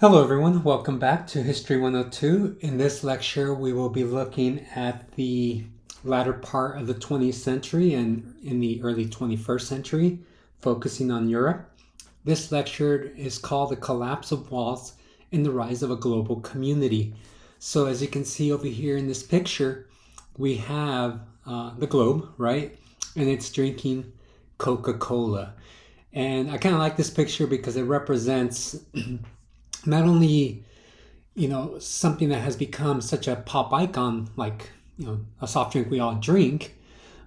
Hello everyone, welcome back to History 102. In this lecture, we will be looking at the latter part of the 20th century and in the early 21st century, focusing on Europe. This lecture is called The Collapse of Walls and the Rise of a Global Community. So as you can see over here in this picture, we have the globe, right? And it's drinking Coca-Cola. And I kind of like this picture because it represents not only something that has become such a pop icon, like a soft drink we all drink,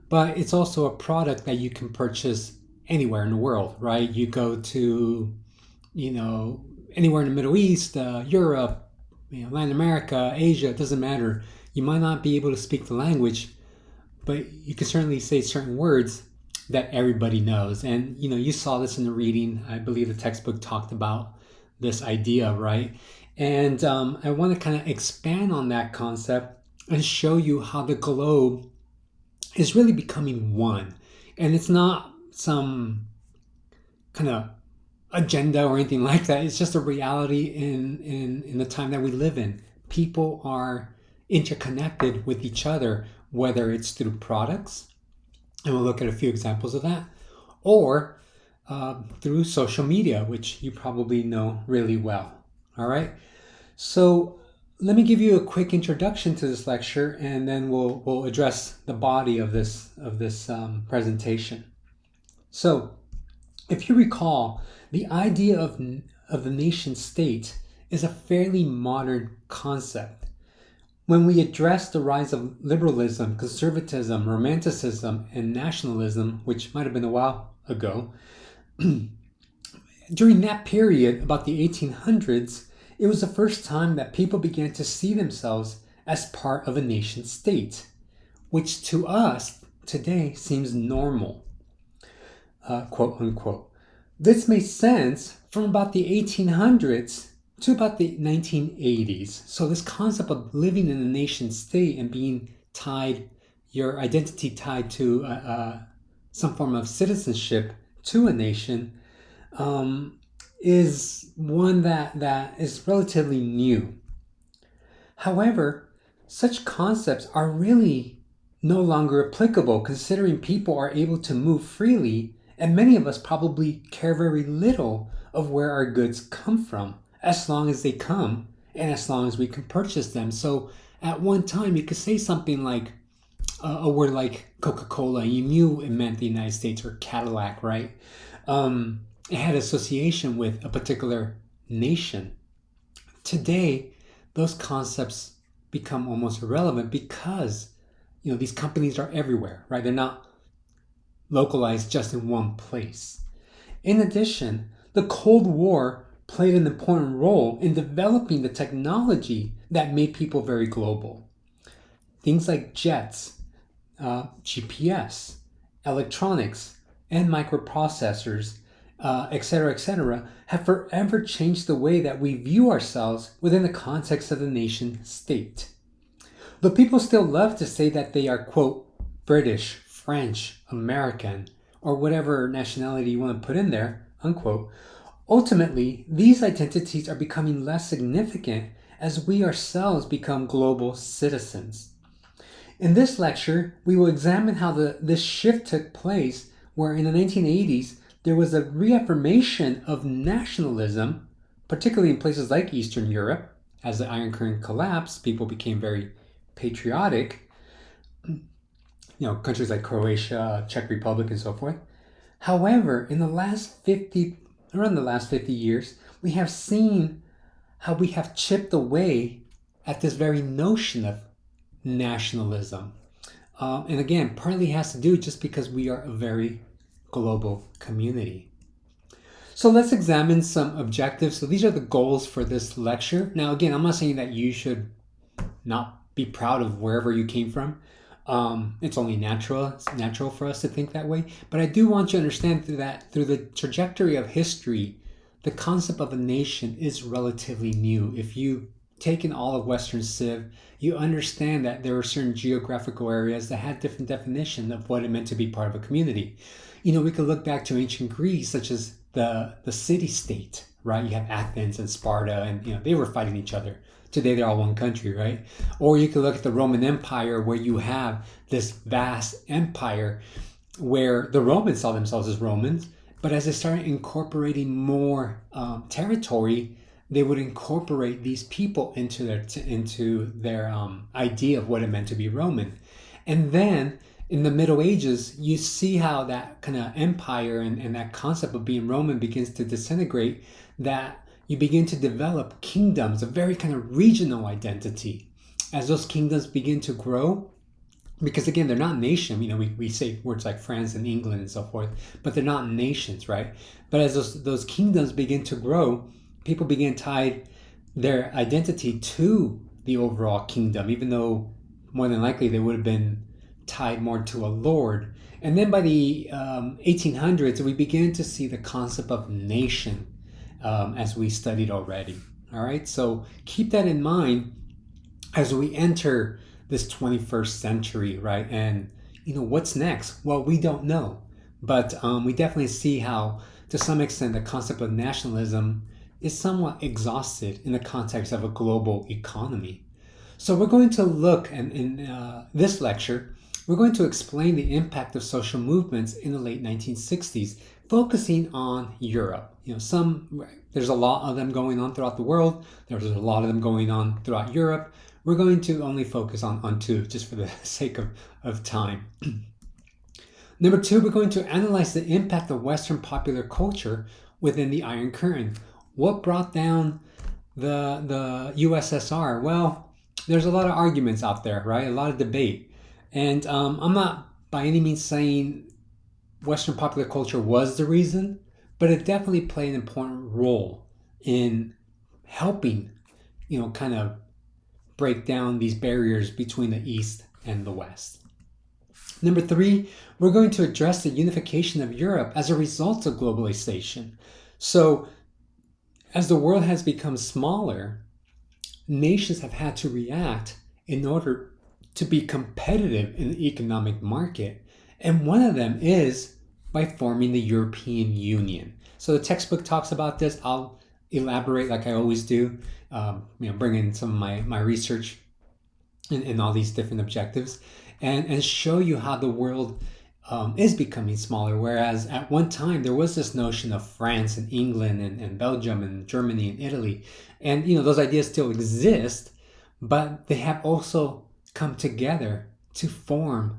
but it's also a product that you can purchase anywhere in the world, right? You go to anywhere in the Middle East, Europe, Latin America, Asia, it doesn't matter. You might not be able to speak the language, but you can certainly say certain words that everybody knows. And you saw this in the reading. I believe the textbook talked about this idea, right? And I want to kind of expand on that concept and show you how the globe is really becoming one. And it's not some kind of agenda or anything like that. It's just a reality in the time that we live in. People are interconnected with each other, whether it's through products, and we'll look at a few examples of that, or through social media, which you probably know really well. All right. So let me give you a quick introduction to this lecture, and then we'll address the body of this presentation. So, if you recall, the idea of the nation state is a fairly modern concept. When we address the rise of liberalism, conservatism, romanticism, and nationalism, which might have been a while ago, during that period, about the 1800s, it was the first time that people began to see themselves as part of a nation state, which to us today seems normal, quote unquote. This made sense from about the 1800s to about the 1980s. So this concept of living in a nation state and being tied, your identity tied to some form of citizenship to a nation, is one that is relatively new. However, such concepts are really no longer applicable, considering people are able to move freely, and many of us probably care very little of where our goods come from, as long as they come and as long as we can purchase them. So at one time, you could say something like a word like Coca-Cola, you knew it meant the United States, or Cadillac, right? It had association with a particular nation. Today, those concepts become almost irrelevant because these companies are everywhere, right? They're not localized just in one place. In addition, the Cold War played an important role in developing the technology that made people very global. Things like jets, GPS, electronics, and microprocessors, etc., have forever changed the way that we view ourselves within the context of the nation state. Though people still love to say that they are, quote, British, French, American, or whatever nationality you want to put in there, unquote, ultimately, these identities are becoming less significant as we ourselves become global citizens. In this lecture, we will examine how this shift took place, where in the 1980s, there was a reaffirmation of nationalism, particularly in places like Eastern Europe. As the Iron Curtain collapsed, people became very patriotic. Countries like Croatia, Czech Republic, and so forth. However, in around the last 50 years, we have seen how we have chipped away at this very notion of nationalism. And again, partly has to do just because we are a very global community. So let's examine some objectives. So these are the goals for this lecture. Now, again, I'm not saying that you should not be proud of wherever you came from. It's only natural. It's natural for us to think that way. But I do want you to understand through the trajectory of history, the concept of a nation is relatively new. If you've taken all of Western Civ, you understand that there are certain geographical areas that had different definition of what it meant to be part of a community. We could look back to ancient Greece, such as the city-state, right? You have Athens and Sparta, and they were fighting each other. Today they're all one country, right? Or you could look at the Roman Empire, where you have this vast empire where the Romans saw themselves as Romans, but as they started incorporating more territory, they would incorporate these people into their idea of what it meant to be Roman. And then in the Middle Ages, you see how that kind of empire and that concept of being Roman begins to disintegrate, that you begin to develop kingdoms, a very kind of regional identity. As those kingdoms begin to grow, because again, they're not nation. We say words like France and England and so forth, but they're not nations, right? But as those kingdoms begin to grow, people begin to tie their identity to the overall kingdom, even though more than likely they would have been tied more to a lord. And then by the 1800s, we begin to see the concept of nation, as we studied already. All right, so keep that in mind as we enter this 21st century, right? And what's next? Well, we don't know, but we definitely see how, to some extent, the concept of nationalism is somewhat exhausted in the context of a global economy. So we're going to look, and in this lecture, we're going to explain the impact of social movements in the late 1960s, focusing on Europe. There's a lot of them going on throughout the world. There's a lot of them going on throughout Europe. We're going to only focus on two, just for the sake of time. Number two, we're going to analyze the impact of Western popular culture within the Iron Curtain. What brought down the USSR? Well, there's a lot of arguments out there, right? A lot of debate. And I'm not by any means saying Western popular culture was the reason, but it definitely played an important role in helping, kind of break down these barriers between the East and the West. Number three, we're going to address the unification of Europe as a result of globalization. So, as the world has become smaller, nations have had to react in order to be competitive in the economic market. And one of them is by forming the European Union. So the textbook talks about this. I'll elaborate like I always do, bring in some of my research in all these different objectives, and show you how the world is becoming smaller. Whereas at one time there was this notion of France and England and Belgium and Germany and Italy, and those ideas still exist, but they have also come together to form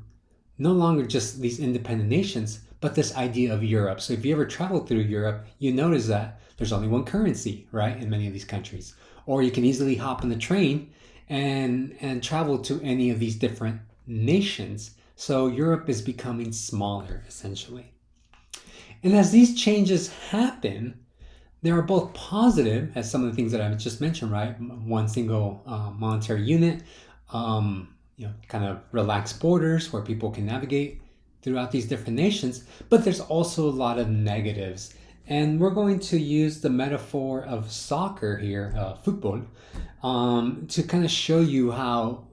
no longer just these independent nations, but this idea of Europe. So if you ever travel through Europe, you notice that there's only one currency, right, in many of these countries. Or you can easily hop on the train and travel to any of these different nations. So Europe is becoming smaller, essentially. And as these changes happen, there are both positive, as some of the things that I've just mentioned, right? One single monetary unit, kind of relaxed borders where people can navigate throughout these different nations, but there's also a lot of negatives. And we're going to use the metaphor of soccer here, football, to kind of show you how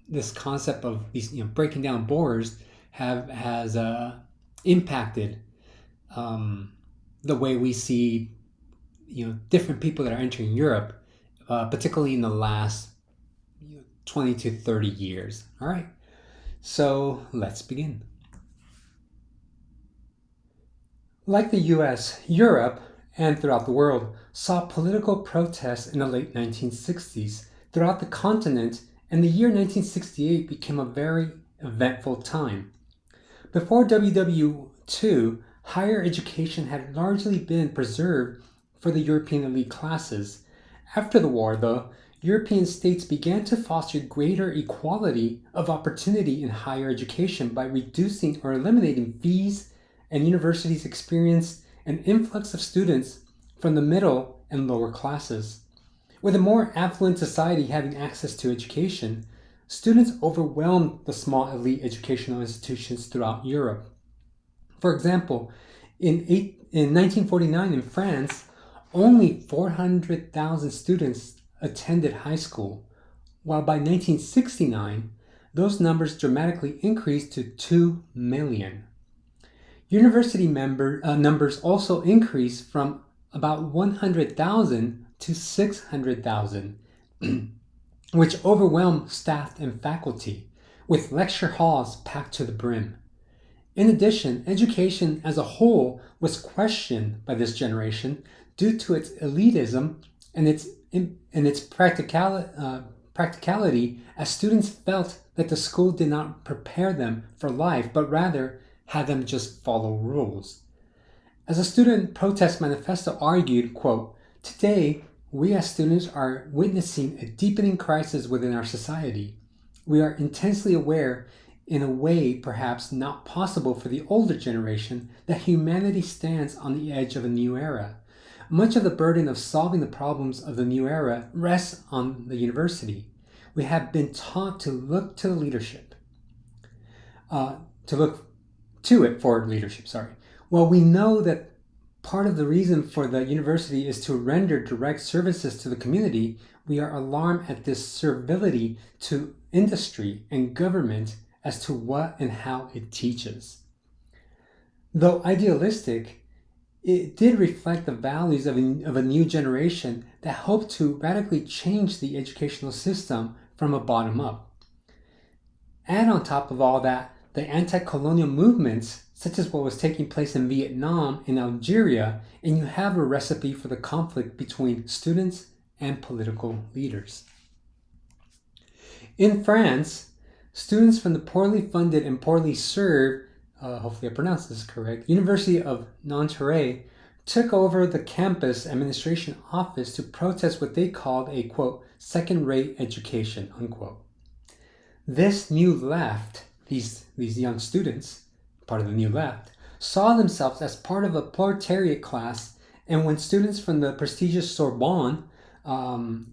this concept of these breaking down borders has impacted the way we see different people that are entering Europe, particularly in the last 20 to 30 years. All right, so let's begin. Like the US, Europe, and throughout the world, saw political protests in the late 1960s throughout the continent, and the year 1968 became a very eventful time. Before WW2, higher education had largely been preserved for the European elite classes. After the war, though, European states began to foster greater equality of opportunity in higher education by reducing or eliminating fees, and universities experienced an influx of students from the middle and lower classes. With a more affluent society having access to education, students overwhelmed the small elite educational institutions throughout Europe. For example, in 1949 in France, only 400,000 students attended high school, while by 1969, those numbers dramatically increased to 2 million. University numbers also increased from about 100,000 to 600,000, which overwhelmed staff and faculty, with lecture halls packed to the brim. In addition, education as a whole was questioned by this generation due to its elitism and its practicality, as students felt that the school did not prepare them for life, but rather had them just follow rules. As a student protest manifesto argued, quote, "Today, we as students are witnessing a deepening crisis within our society. We are intensely aware, in a way perhaps not possible for the older generation, that humanity stands on the edge of a new era. Much of the burden of solving the problems of the new era rests on the university. We have been taught to look to leadership, to look to it for leadership, Well, we know that part of the reason for the university is to render direct services to the community. We are alarmed at this servility to industry and government as to what and how it teaches." Though idealistic, it did reflect the values of a new generation that hoped to radically change the educational system from a bottom up. Add on top of all that the anti-colonial movements, such as what was taking place in Vietnam and Algeria, and you have a recipe for the conflict between students and political leaders. In France, students from the poorly funded and poorly served, hopefully I pronounced this correct, University of Nanterre took over the campus administration office to protest what they called a, quote, second-rate education, unquote. This new left, these young students, part of the new left, saw themselves as part of a proletariat class, and when students from the prestigious Sorbonne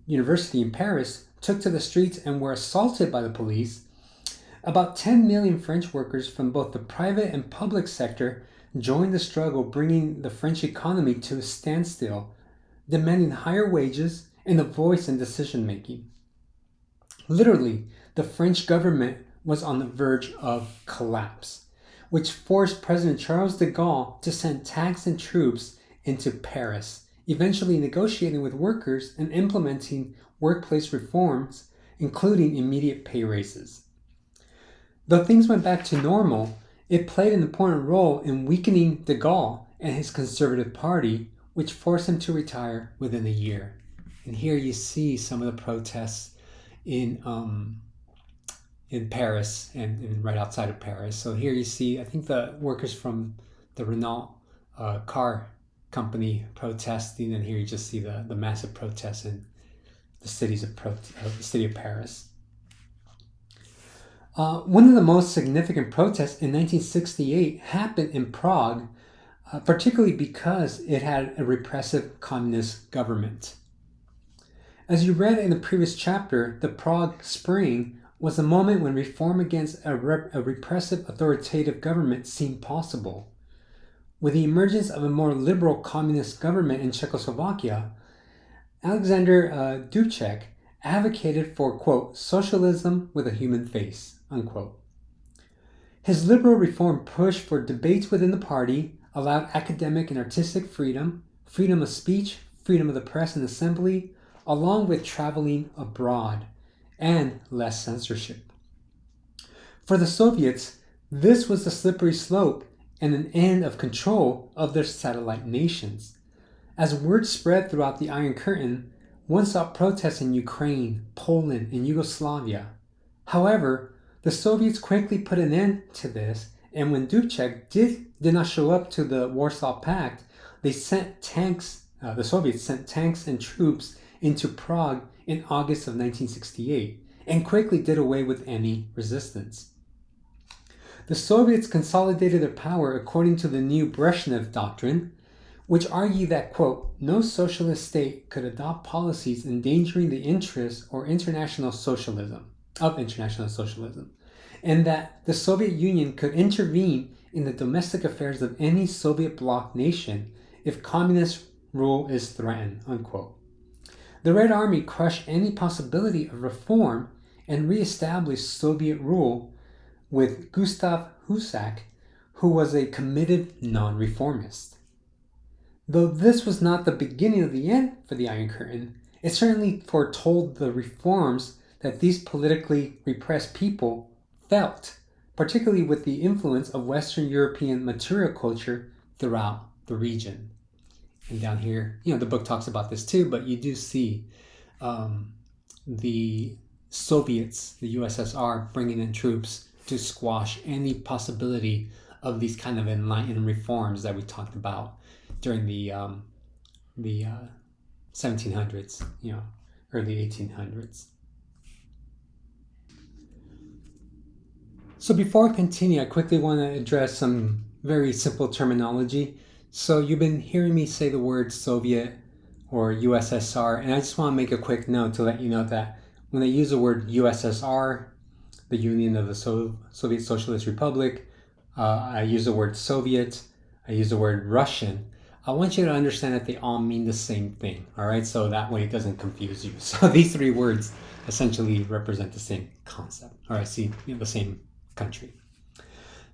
University in Paris took to the streets and were assaulted by the police, about 10 million French workers from both the private and public sector joined the struggle, bringing the French economy to a standstill, demanding higher wages and a voice in decision-making. Literally, the French government was on the verge of collapse, which forced President Charles de Gaulle to send tanks and troops into Paris, eventually negotiating with workers and implementing workplace reforms, including immediate pay raises. Though things went back to normal, it played an important role in weakening de Gaulle and his Conservative Party, which forced him to retire within a year. And here you see some of the protests in Paris and right outside of Paris. So here you see, I think the workers from the Renault car company protesting, and here you just see the massive protests in the city of Paris. One of the most significant protests in 1968 happened in Prague, particularly because it had a repressive communist government. As you read in the previous chapter, the Prague Spring was a moment when reform against a repressive authoritative government seemed possible. With the emergence of a more liberal communist government in Czechoslovakia, Alexander Dubček advocated for, quote, socialism with a human face, unquote. His liberal reform push for debates within the party allowed academic and artistic freedom, freedom of speech, freedom of the press and assembly, along with traveling abroad, and less censorship. For the Soviets, this was the slippery slope and an end of control of their satellite nations. As word spread throughout the Iron Curtain, one saw protests in Ukraine, Poland, and Yugoslavia. However, the Soviets quickly put an end to this, and when Dubček did not show up to the Warsaw Pact, the Soviets sent tanks and troops into Prague in August of 1968, and quickly did away with any resistance. The Soviets consolidated their power according to the new Brezhnev Doctrine, which argued that, quote, no socialist state could adopt policies endangering the interests of international socialism, and that the Soviet Union could intervene in the domestic affairs of any Soviet bloc nation if communist rule is threatened, unquote. The Red Army crushed any possibility of reform and reestablished Soviet rule with Gustav Husak, who was a committed non-reformist. Though this was not the beginning of the end for the Iron Curtain, it certainly foretold the reforms that these politically repressed people felt, particularly with the influence of Western European material culture throughout the region. And down here, the book talks about this too, but you do see the Soviets, the USSR, bringing in troops to squash any possibility of these kind of enlightened reforms that we talked about during the 1700s, early 1800s. So before I continue, I quickly want to address some very simple terminology. So you've been hearing me say the word Soviet or USSR, and I just want to make a quick note to let you know that when I use the word USSR, the Union of the Soviet Socialist Republic, I use the word Soviet, I use the word Russian, I want you to understand that they all mean the same thing, all right? So that way it doesn't confuse you. So these three words essentially represent the same concept, all right? See, the same country.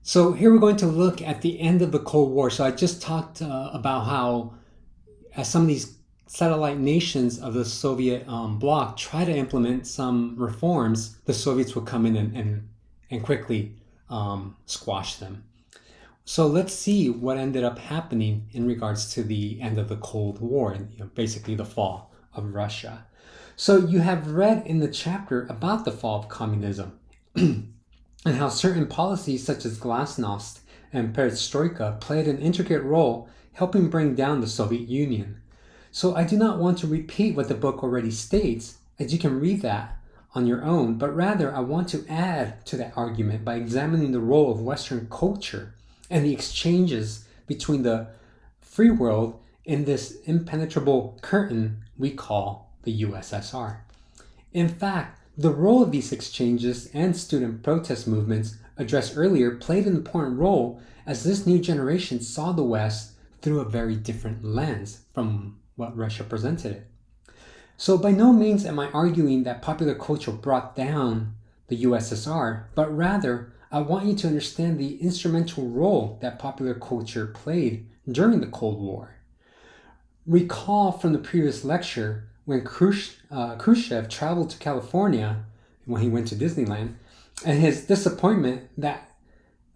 So here we're going to look at the end of the Cold War. So I just talked about how as some of these satellite nations of the Soviet bloc try to implement some reforms, the Soviets will come in and quickly squash them. So let's see what ended up happening in regards to the end of the Cold War and basically the fall of Russia. So you have read in the chapter about the fall of communism and how certain policies such as glasnost and perestroika played an intricate role helping bring down the Soviet Union. So I do not want to repeat what the book already states, as you can read that on your own, but rather I want to add to that argument by examining the role of Western culture and the exchanges between the free world in this impenetrable curtain we call the USSR. In fact, the role of these exchanges and student protest movements addressed earlier played an important role as this new generation saw the West through a very different lens from what Russia presented it. So by no means am I arguing that popular culture brought down the USSR, but rather I want you to understand the instrumental role that popular culture played during the Cold War. Recall from the previous lecture when Khrushchev traveled to California, when he went to Disneyland, and his disappointment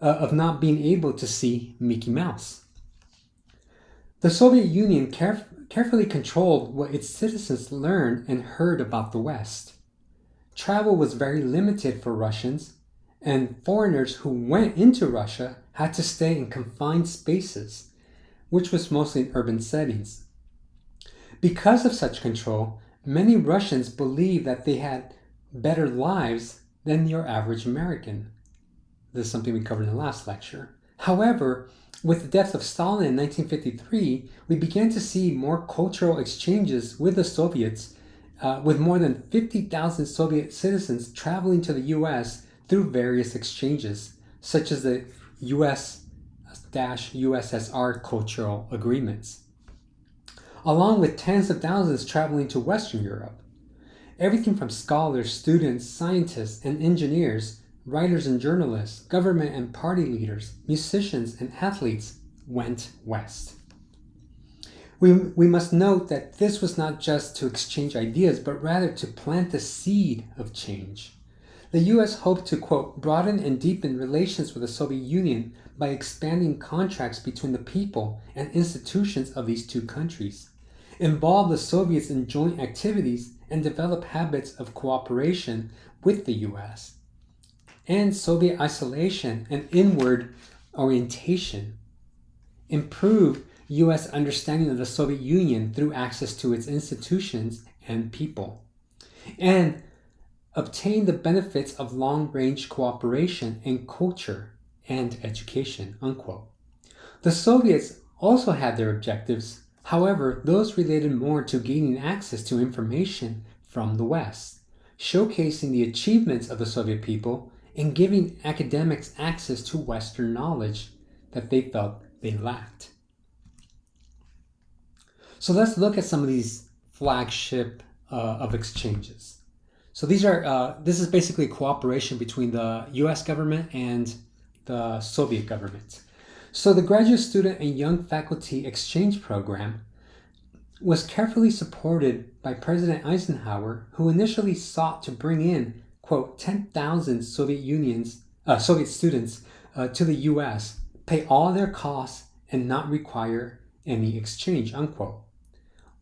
of not being able to see Mickey Mouse. The Soviet Union carefully controlled what its citizens learned and heard about the West. Travel was very limited for Russians, and foreigners who went into Russia had to stay in confined spaces, which was mostly in urban settings. Because of such control, many Russians believed that they had better lives than your average American. This is something we covered in the last lecture. However, with the death of Stalin in 1953, we began to see more cultural exchanges with the Soviets, with more than 50,000 Soviet citizens traveling to the US through various exchanges, such as the US-USSR cultural agreements, along with tens of thousands traveling to Western Europe. Everything from scholars, students, scientists, and engineers, writers and journalists, government and party leaders, musicians and athletes went west. We must note that this was not just to exchange ideas, but rather to plant the seed of change. The US hoped to, quote, broaden and deepen relations with the Soviet Union by expanding contracts between the people and institutions of these two countries, involve the Soviets in joint activities, and develop habits of cooperation with the US, and Soviet isolation and inward orientation, improve US understanding of the Soviet Union through access to its institutions and people, and obtain the benefits of long-range cooperation in culture and education, unquote. The Soviets also had their objectives. However, those related more to gaining access to information from the West, showcasing the achievements of the Soviet people, and giving academics access to Western knowledge that they felt they lacked. So let's look at some of these flagship of exchanges. So this is basically cooperation between the US government and the Soviet government. So the graduate student and young faculty exchange program was carefully supported by President Eisenhower, who initially sought to bring in, quote, 10,000 Soviet students to the U.S., pay all their costs, and not require any exchange, unquote.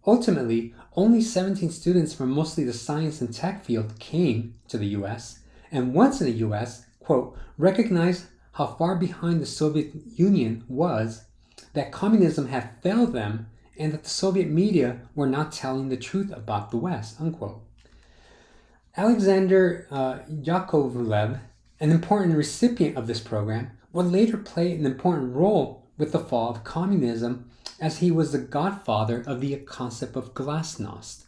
Ultimately, only 17 students from mostly the science and tech field came to the U.S., and once in the U.S., quote, recognized how far behind the Soviet Union was, that communism had failed them, and that the Soviet media were not telling the truth about the West, unquote. Alexander Yakovlev, an important recipient of this program, would later play an important role with the fall of communism, as he was the godfather of the concept of glasnost.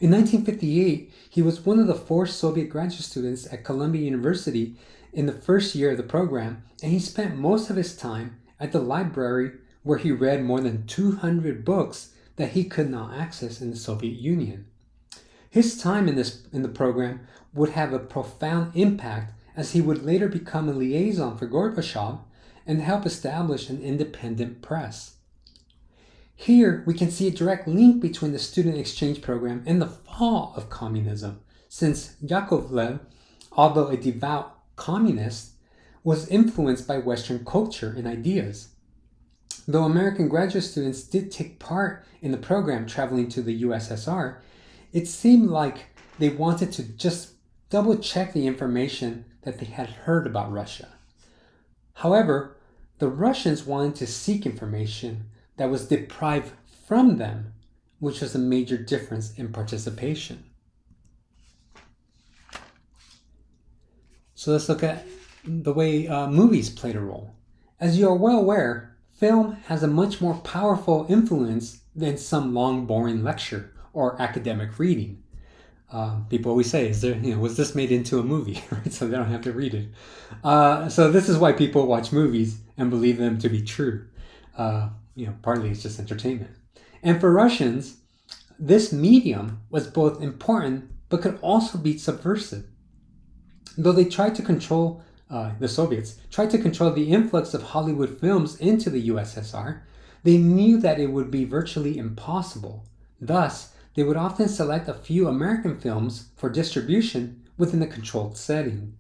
In 1958, he was one of the 4 Soviet graduate students at Columbia University in the first year of the program, and he spent most of his time at the library where he read more than 200 books that he could not access in the Soviet Union. His time in the program would have a profound impact, as he would later become a liaison for Gorbachev and help establish an independent press. Here we can see a direct link between the student exchange program and the fall of communism, since Yakovlev, although a devout communist, was influenced by Western culture and ideas. Though American graduate students did take part in the program traveling to the USSR, it seemed like they wanted to just double check the information that they had heard about Russia. However, the Russians wanted to seek information that was deprived from them, which was a major difference in participation. So let's look at the way movies played a role. As you are well aware, film has a much more powerful influence than some long, boring lecture or academic reading. People always say, was this made into a movie? Right? So they don't have to read it. So this is why people watch movies and believe them to be true. Partly it's just entertainment. And for Russians, this medium was both important but could also be subversive. Though they tried to control, the Soviets tried to control the influx of Hollywood films into the USSR, they knew that it would be virtually impossible. Thus, they would often select a few American films for distribution within a controlled setting.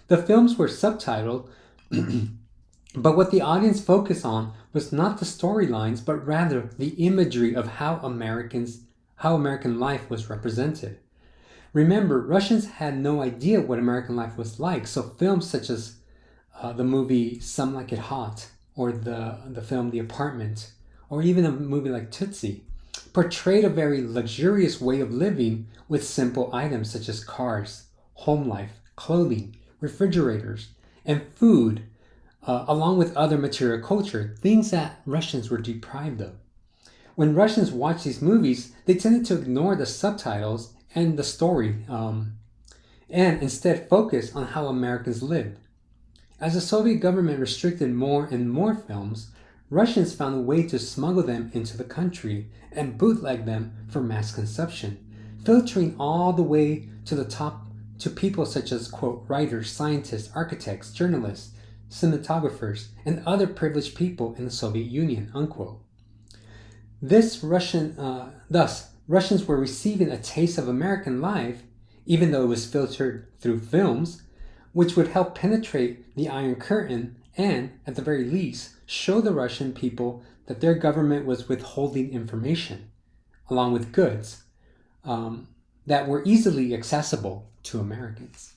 The films were subtitled, but what the audience focused on was not the storylines, but rather the imagery of how American life was represented. Remember, Russians had no idea what American life was like, so films such as the movie Some Like It Hot, or the film The Apartment, or even a movie like Tootsie, portrayed a very luxurious way of living with simple items such as cars, home life, clothing, refrigerators, and food, along with other material culture, things that Russians were deprived of. When Russians watched these movies, they tended to ignore the subtitles and the story, and instead focus on how Americans lived. As the Soviet government restricted more and more films, Russians found a way to smuggle them into the country and bootleg them for mass consumption, filtering all the way to the top to people such as, quote, writers, scientists, architects, journalists, cinematographers, and other privileged people in the Soviet Union, unquote. Thus, Russians were receiving a taste of American life, even though it was filtered through films, which would help penetrate the Iron Curtain and, at the very least, show the Russian people that their government was withholding information, along with goods, that were easily accessible to Americans.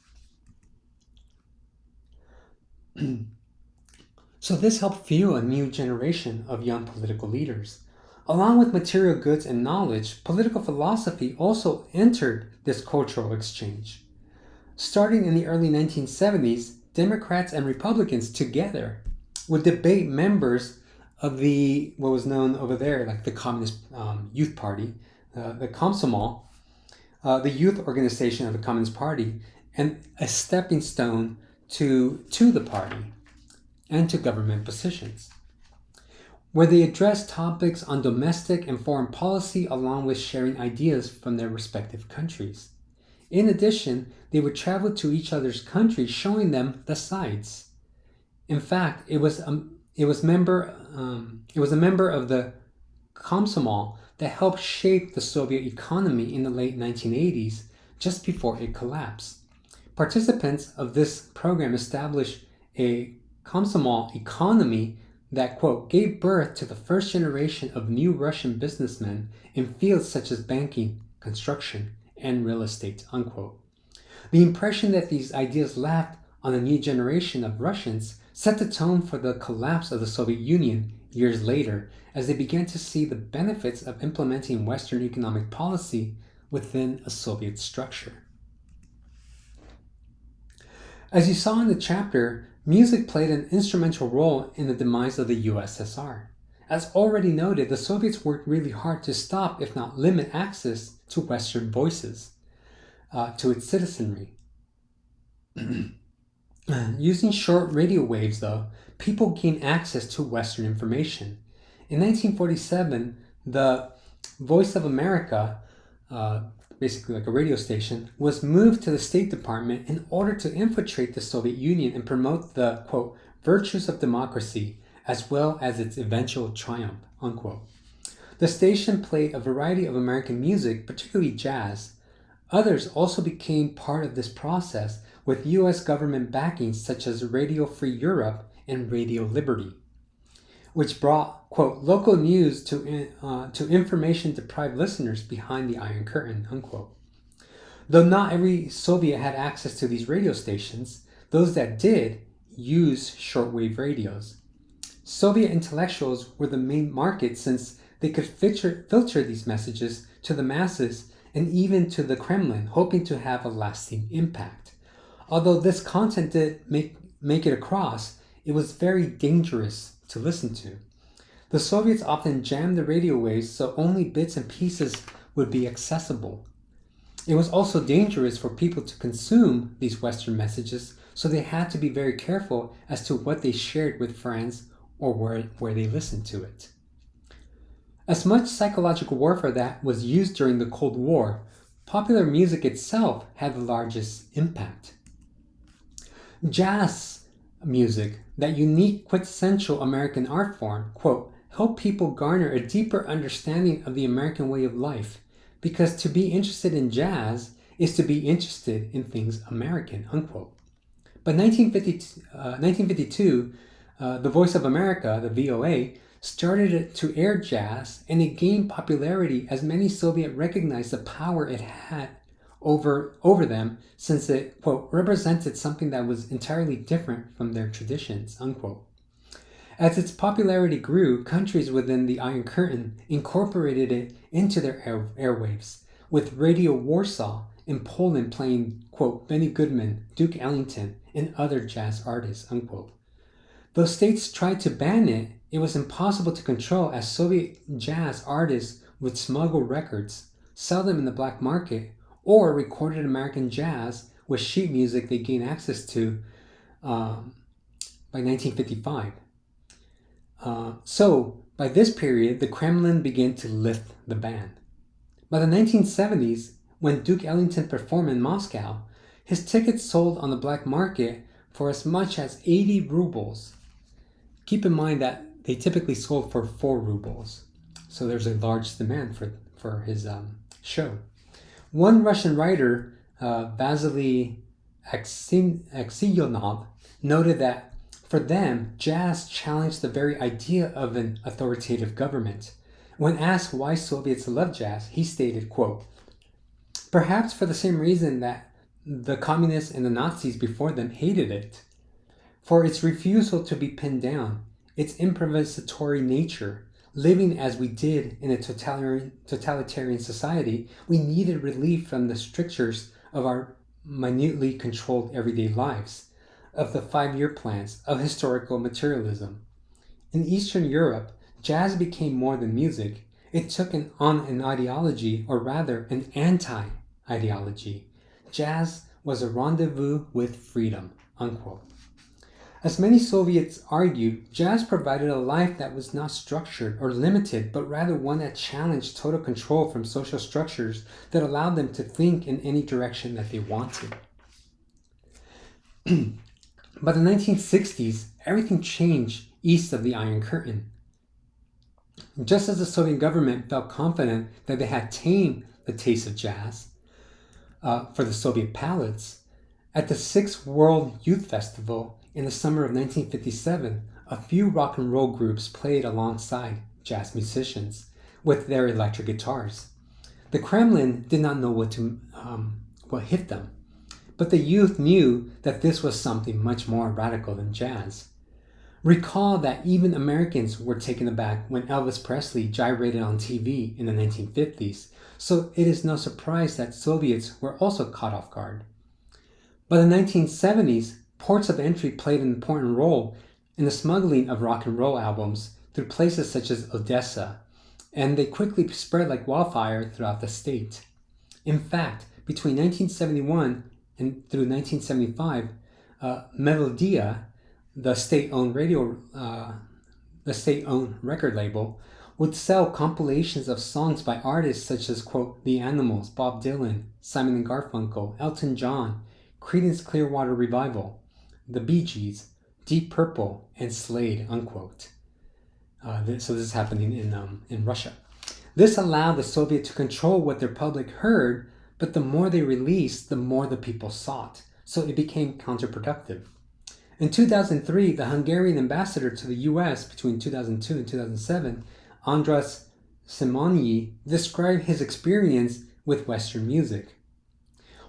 So this helped fuel a new generation of young political leaders. Along with material goods and knowledge, political philosophy also entered this cultural exchange. Starting in the early 1970s, Democrats and Republicans together would debate members of what was known over there like the Communist Youth Party, the Komsomol, the youth organization of the Communist Party, and a stepping stone to the party and to government positions, where they addressed topics on domestic and foreign policy along with sharing ideas from their respective countries. In addition, they would travel to each other's countries showing them the sights. In fact, it was a member of the Komsomol that helped shape the Soviet economy in the late 1980s, just before it collapsed. Participants of this program established a Komsomol economy that, quote, gave birth to the first generation of new Russian businessmen in fields such as banking, construction, and real estate, unquote. The impression that these ideas left on a new generation of Russians set the tone for the collapse of the Soviet Union years later, as they began to see the benefits of implementing Western economic policy within a Soviet structure. As you saw in the chapter, music played an instrumental role in the demise of the USSR. As already noted, the Soviets worked really hard to stop, if not limit, access to Western voices to its citizenry. Using short radio waves, though, people gained access to Western information. In 1947, the Voice of America, basically like a radio station, was moved to the State Department in order to infiltrate the Soviet Union and promote the, quote, virtues of democracy, as well as its eventual triumph, unquote. The station played a variety of American music, particularly jazz. Others also became part of this process with U.S. government backing, such as Radio Free Europe and Radio Liberty, which brought, quote, local news to information-deprived listeners behind the Iron Curtain, unquote. Though not every Soviet had access to these radio stations, those that did used shortwave radios. Soviet intellectuals were the main market, since they could filter these messages to the masses and even to the Kremlin, hoping to have a lasting impact. Although this content did make it across, it was very dangerous to listen to. The Soviets often jammed the radio waves so only bits and pieces would be accessible. It was also dangerous for people to consume these Western messages, so they had to be very careful as to what they shared with friends or where they listened to it. As much psychological warfare that was used during the Cold War, popular music itself had the largest impact. Jazz music, that unique quintessential American art form, quote, helped people garner a deeper understanding of the American way of life, because to be interested in jazz is to be interested in things American, unquote. By 1952, the Voice of America, the VOA, started to air jazz, and it gained popularity as many Soviets recognized the power it had over them, since it, quote, represented something that was entirely different from their traditions, unquote. As its popularity grew, countries within the Iron Curtain incorporated it into their airwaves, with Radio Warsaw in Poland playing, quote, Benny Goodman, Duke Ellington, and other jazz artists, unquote. Though states tried to ban it, it was impossible to control, as Soviet jazz artists would smuggle records, sell them in the black market, or recorded American jazz with sheet music they gained access to by 1955. So, by this period, the Kremlin began to lift the ban. By the 1970s, when Duke Ellington performed in Moscow, his tickets sold on the black market for as much as 80 rubles. Keep in mind that they typically sold for 4 rubles, so there's a large demand for his show. One Russian writer, Vasily Aksyonov, noted that for them, jazz challenged the very idea of an authoritative government. When asked why Soviets loved jazz, he stated, quote, perhaps for the same reason that the communists and the Nazis before them hated it. For its refusal to be pinned down, its improvisatory nature. Living as we did in a totalitarian society, we needed relief from the strictures of our minutely controlled everyday lives, of the 5-year plans, of historical materialism. In Eastern Europe, jazz became more than music. It took on an ideology, or rather an anti-ideology. Jazz was a rendezvous with freedom, unquote. As many Soviets argued, jazz provided a life that was not structured or limited, but rather one that challenged total control from social structures that allowed them to think in any direction that they wanted. By the 1960s, everything changed east of the Iron Curtain. Just as the Soviet government felt confident that they had tamed the taste of jazz for the Soviet palates, at the 6th World Youth Festival in the summer of 1957, a few rock and roll groups played alongside jazz musicians with their electric guitars. The Kremlin did not know what hit them, but the youth knew that this was something much more radical than jazz. Recall that even Americans were taken aback when Elvis Presley gyrated on TV in the 1950s, so it is no surprise that Soviets were also caught off guard. By the 1970s, ports of entry played an important role in the smuggling of rock and roll albums through places such as Odessa, and they quickly spread like wildfire throughout the state. In fact, between 1971 and through 1975, Melodia, the state-owned record label, would sell compilations of songs by artists such as, quote, The Animals, Bob Dylan, Simon and Garfunkel, Elton John, Creedence Clearwater Revival, The Bee Gees, Deep Purple, and Slade, unquote. So this is happening in Russia. This allowed the Soviets to control what their public heard, but the more they released, the more the people sought. So it became counterproductive. In 2003, the Hungarian ambassador to the US between 2002 and 2007, Andras Simonyi, described his experience with Western music.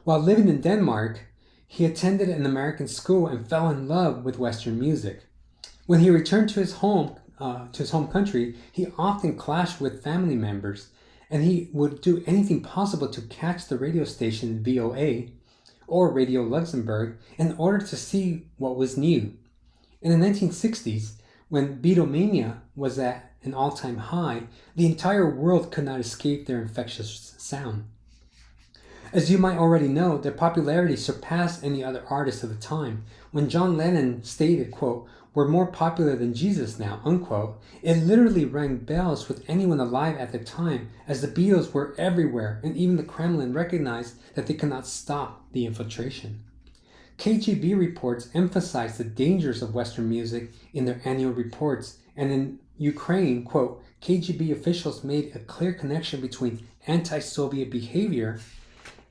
While living in Denmark, he attended an American school and fell in love with Western music. When he returned to his home country, he often clashed with family members, and he would do anything possible to catch the radio station VOA or Radio Luxembourg in order to see what was new. In the 1960s, when Beatlemania was at an all-time high, the entire world could not escape their infectious sound. As you might already know, their popularity surpassed any other artist of the time. When John Lennon stated, quote, "We're more popular than Jesus now," unquote, it literally rang bells with anyone alive at the time, as the Beatles were everywhere, and even the Kremlin recognized that they could not stop the infiltration. KGB reports emphasized the dangers of Western music in their annual reports, and in Ukraine, quote, KGB officials made a clear connection between anti-Soviet behavior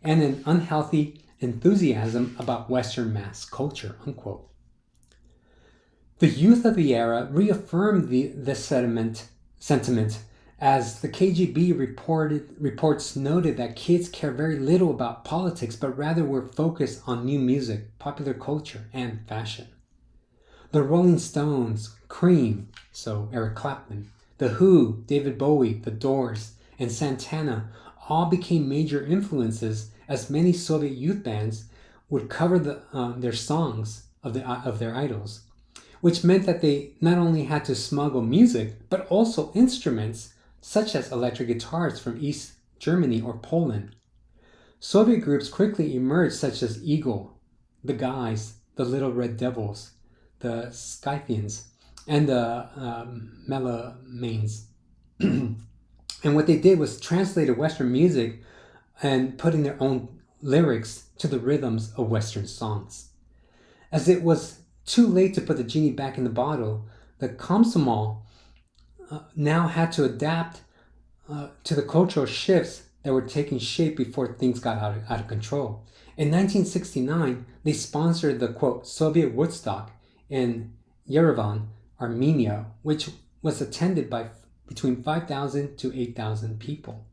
and an unhealthy enthusiasm about Western mass culture, unquote. The youth of the era reaffirmed this sentiment as the KGB reports noted that kids care very little about politics, but rather were focused on new music, popular culture, and fashion. The Rolling Stones, Cream, so Eric Clapton, The Who, David Bowie, The Doors, and Santana all became major influences, as many Soviet youth bands would cover their songs of their idols, which meant that they not only had to smuggle music, but also instruments such as electric guitars from East Germany or Poland. Soviet groups quickly emerged, such as Eagle, The Guys, the Little Red Devils, the Scythians, and the Melomanes. And what they did was translated Western music and putting their own lyrics to the rhythms of Western songs. As it was too late to put the genie back in the bottle, the Komsomol now had to adapt to the cultural shifts that were taking shape before things got out of control. In 1969, they sponsored the, quote, Soviet Woodstock in Yerevan, Armenia, which was attended by between 5,000 to 8,000 people.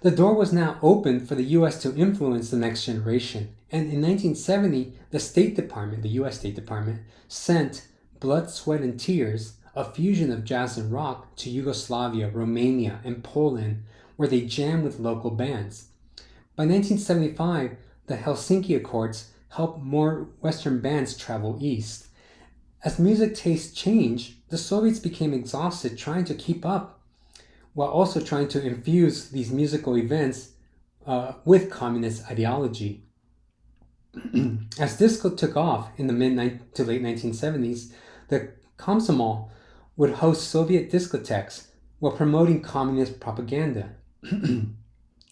The door was now open for the U.S. to influence the next generation, and in 1970, the U.S. State Department, sent Blood, Sweat, and Tears, a fusion of jazz and rock, to Yugoslavia, Romania, and Poland, where they jammed with local bands. By 1975, the Helsinki Accords helped more Western bands travel east. As music tastes changed, the Soviets became exhausted trying to keep up, while also trying to infuse these musical events with communist ideology. As disco took off in the mid to late 1970s, the Komsomol would host Soviet discotheques while promoting communist propaganda.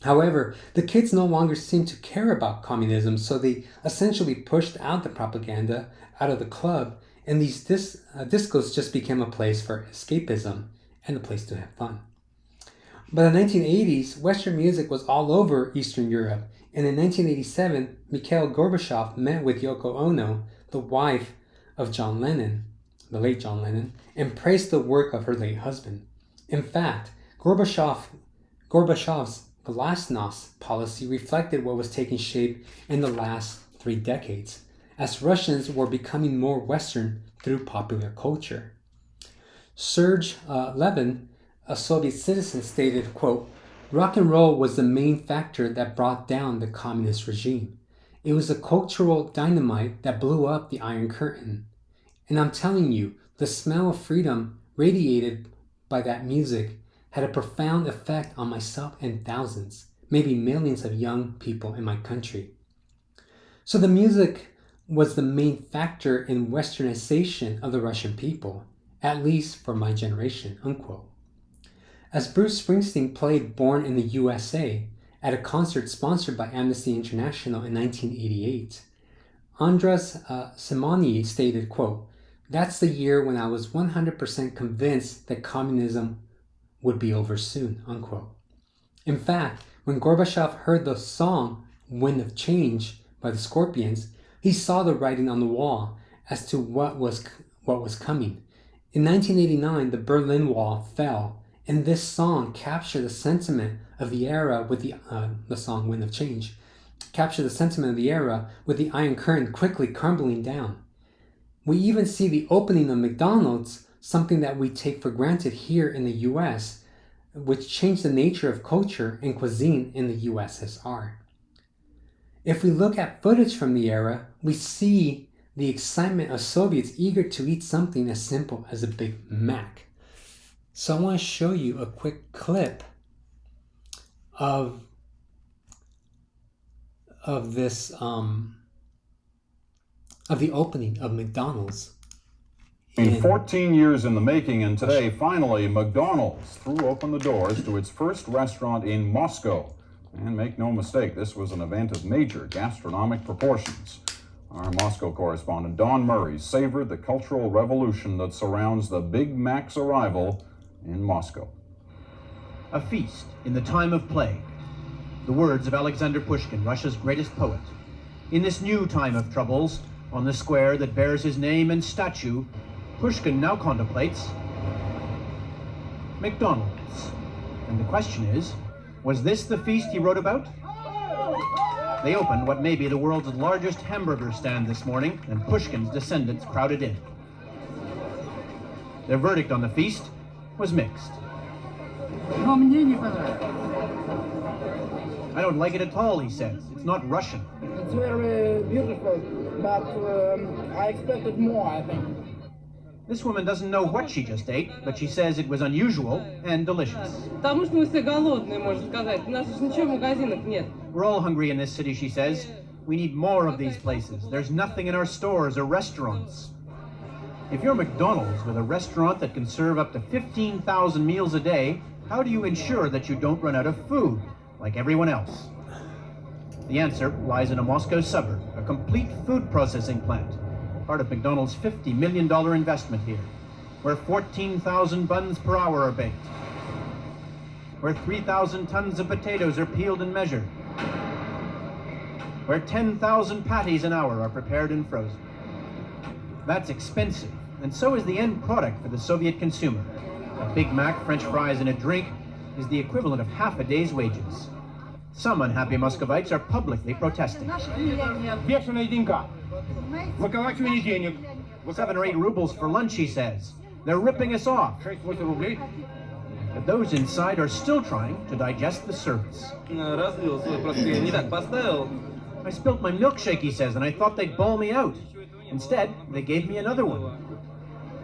However, the kids no longer seemed to care about communism, so they essentially pushed out the propaganda out of the club, and these discos just became a place for escapism and a place to have fun. By the 1980s, Western music was all over Eastern Europe, and in 1987, Mikhail Gorbachev met with Yoko Ono, the wife of John Lennon, the late John Lennon, and praised the work of her late husband. In fact, Gorbachev's glasnost policy reflected what was taking shape in the last 3 decades, as Russians were becoming more Western through popular culture. Serge Levin, a Soviet citizen, stated, quote, "Rock and roll was the main factor that brought down the communist regime. It was a cultural dynamite that blew up the Iron Curtain. And I'm telling you, the smell of freedom radiated by that music had a profound effect on myself and thousands, maybe millions of young people in my country." So the music was the main factor in westernization of the Russian people, at least for my generation, unquote. As Bruce Springsteen played Born in the USA at a concert sponsored by Amnesty International in 1988, Andras Simoni stated, quote, "That's the year when I was 100% convinced that communism would be over soon," unquote. In fact, when Gorbachev heard the song Wind of Change by the Scorpions, he saw the writing on the wall as to what was coming. In 1989, the Berlin Wall fell, and this song captured the sentiment of the era with the song Wind of Change, captured the sentiment of the era with the Iron Curtain quickly crumbling down. We even see the opening of McDonald's, something that we take for granted here in the US, which changed the nature of culture and cuisine in the USSR. If we look at footage from the era, we see the excitement of Soviets eager to eat something as simple as a Big Mac. So I want to show you a quick clip of this of the opening of McDonald's. 14 years in the making, and today, finally, McDonald's threw open the doors to its first restaurant in Moscow. And make no mistake, this was an event of major gastronomic proportions. Our Moscow correspondent, Don Murray, savored the cultural revolution that surrounds the Big Mac's arrival in Moscow. A feast in the time of plague. The words of Alexander Pushkin, Russia's greatest poet. In this new time of troubles, on the square that bears his name and statue, Pushkin now contemplates McDonald's. And the question is, was this the feast he wrote about? They opened what may be the world's largest hamburger stand this morning, and Pushkin's descendants crowded in. Their verdict on the feast was mixed. I don't like it at all, he says. It's not Russian. It's very beautiful, but I expected more, I think. This woman doesn't know what she just ate, but she says it was unusual and delicious. Потому что мы все голодные, можно сказать. У нас же ничего в магазинах нет. We're all hungry in this city, she says. We need more of these places. There's nothing in our stores or restaurants. If you're McDonald's with a restaurant that can serve up to 15,000 meals a day, how do you ensure that you don't run out of food, like everyone else? The answer lies in a Moscow suburb, a complete food processing plant, part of McDonald's $50 million investment here, where 14,000 buns per hour are baked, where 3,000 tons of potatoes are peeled and measured, where 10,000 patties an hour are prepared and frozen. That's expensive, and so is the end product for the Soviet consumer. A Big Mac, French fries, and a drink is the equivalent of half a day's wages. Some unhappy Muscovites are publicly protesting. Бешеная деньга. Выколачивание денег. 7 or 8 rubles for lunch, he says. They're ripping us off. 6-8 рублей. But those inside are still trying to digest the service. Разлил свой, просто я не так поставил. I spilt my milkshake, he says, and I thought they'd bawl me out. Instead, they gave me another one.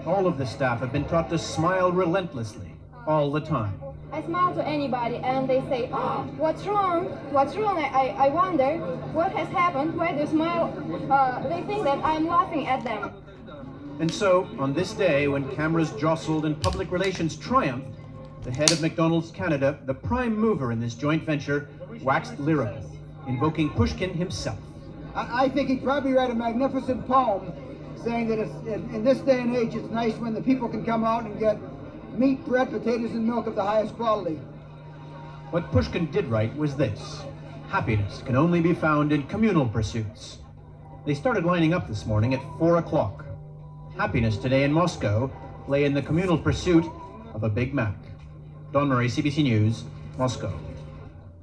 All of the staff have been taught to smile relentlessly, all the time. I smile to anybody and they say, "Oh, what's wrong? What's wrong?" I wonder, what has happened? Why do you smile? They think that I'm laughing at them. And so, on this day, when cameras jostled and public relations triumphed, the head of McDonald's Canada, the prime mover in this joint venture, waxed lyrical, invoking Pushkin himself. I think he'd probably write a magnificent poem saying that in this day and age it's nice when the people can come out and get meat, bread, potatoes, and milk of the highest quality. What Pushkin did write was this: happiness can only be found in communal pursuits. They started lining up this morning at 4 o'clock. Happiness today in Moscow lay in the communal pursuit of a Big Mac. Don Murray, CBC News, Moscow.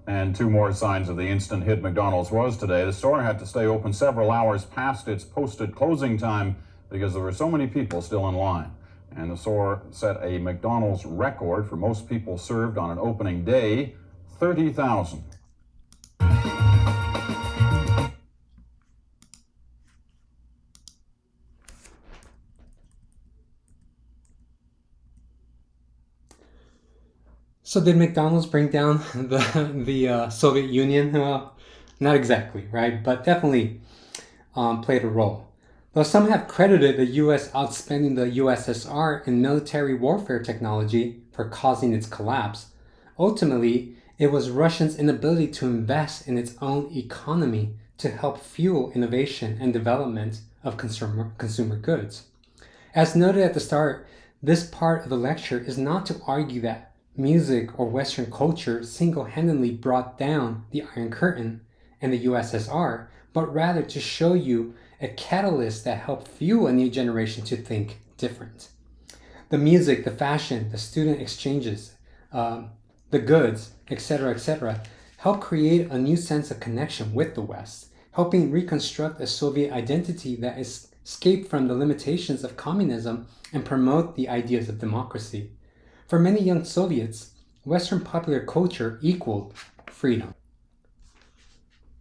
And two more signs of the instant hit McDonald's was today. The store had to stay open several hours past its posted closing time because there were so many people still in line. And the store set a McDonald's record for most people served on an opening day, 30,000. So did McDonald's bring down the Soviet Union? Well, not exactly, right? But definitely played a role. Though some have credited the U.S. outspending the USSR in military warfare technology for causing its collapse, ultimately it was Russia's inability to invest in its own economy to help fuel innovation and development of consumer goods. As noted at the start, this part of the lecture is not to argue that music or Western culture single-handedly brought down the Iron Curtain and the USSR, but rather to show you a catalyst that helped fuel a new generation to think different. The music, the fashion, the student exchanges, the goods, etc., helped create a new sense of connection with the West, helping reconstruct a Soviet identity that escaped from the limitations of communism and promote the ideas of democracy. For many young Soviets, Western popular culture equaled freedom.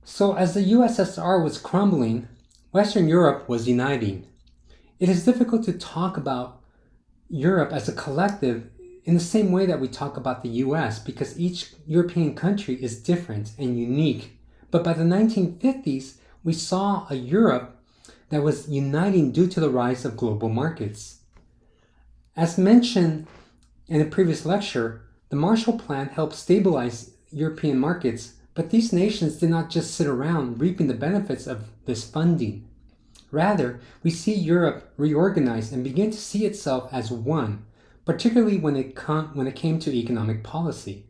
So as the USSR was crumbling, Western Europe was uniting. It is difficult to talk about Europe as a collective in the same way that we talk about the US because each European country is different and unique. But by the 1950s, we saw a Europe that was uniting due to the rise of global markets. As mentioned in a previous lecture, the Marshall Plan helped stabilize European markets, but these nations did not just sit around reaping the benefits of this funding. Rather, we see Europe reorganize and begin to see itself as one, particularly when it came to economic policy.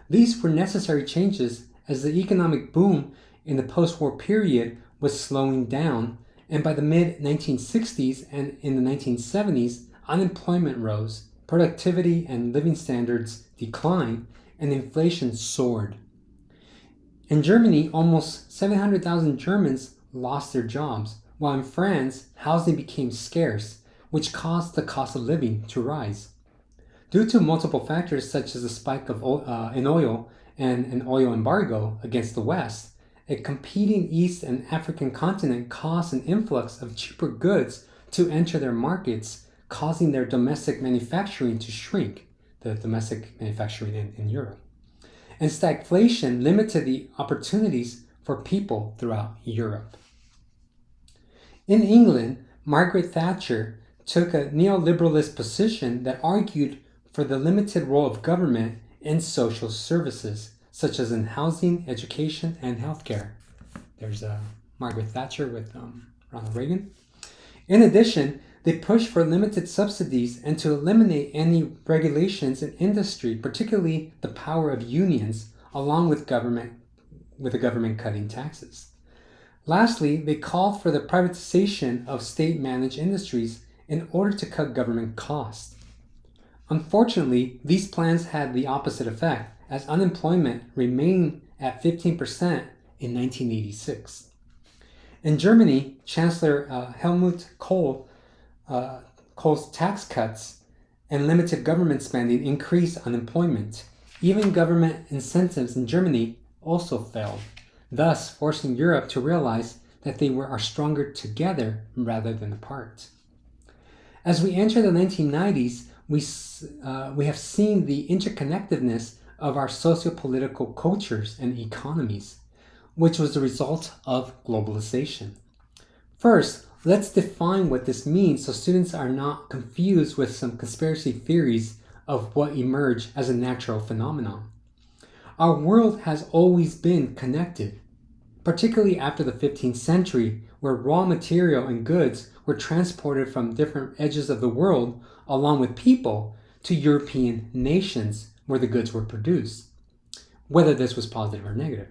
These were necessary changes as the economic boom in the post-war period was slowing down, and by the mid-1960s and in the 1970s, unemployment rose, productivity and living standards declined, and inflation soared. In Germany, almost 700,000 Germans lost their jobs, while in France, housing became scarce, which caused the cost of living to rise. Due to multiple factors such as a spike in oil and an oil embargo against the West, a competing East and African continent caused an influx of cheaper goods to enter their markets, causing their domestic manufacturing to shrink, the domestic manufacturing in Europe. And stagflation limited the opportunities for people throughout Europe. In England, Margaret Thatcher took a neoliberalist position that argued for the limited role of government in social services, such as in housing, education, and healthcare. There's Margaret Thatcher with Ronald Reagan. In addition, they pushed for limited subsidies and to eliminate any regulations in industry, particularly the power of unions, along with the government cutting taxes. Lastly, they called for the privatization of state-managed industries in order to cut government costs. Unfortunately, these plans had the opposite effect, as unemployment remained at 15% in 1986. In Germany, Chancellor Helmut Kohl's tax cuts and limited government spending increased unemployment. Even government incentives in Germany also failed, thus forcing Europe to realize that they are stronger together rather than apart. As we enter the 1990s, we have seen the interconnectedness of our socio-political cultures and economies, which was the result of globalization. First, let's define what this means so students are not confused with some conspiracy theories of what emerged as a natural phenomenon. our world has always been connected, particularly after the 15th century, where raw material and goods were transported from different edges of the world, along with people, to European nations where the goods were produced, whether this was positive or negative.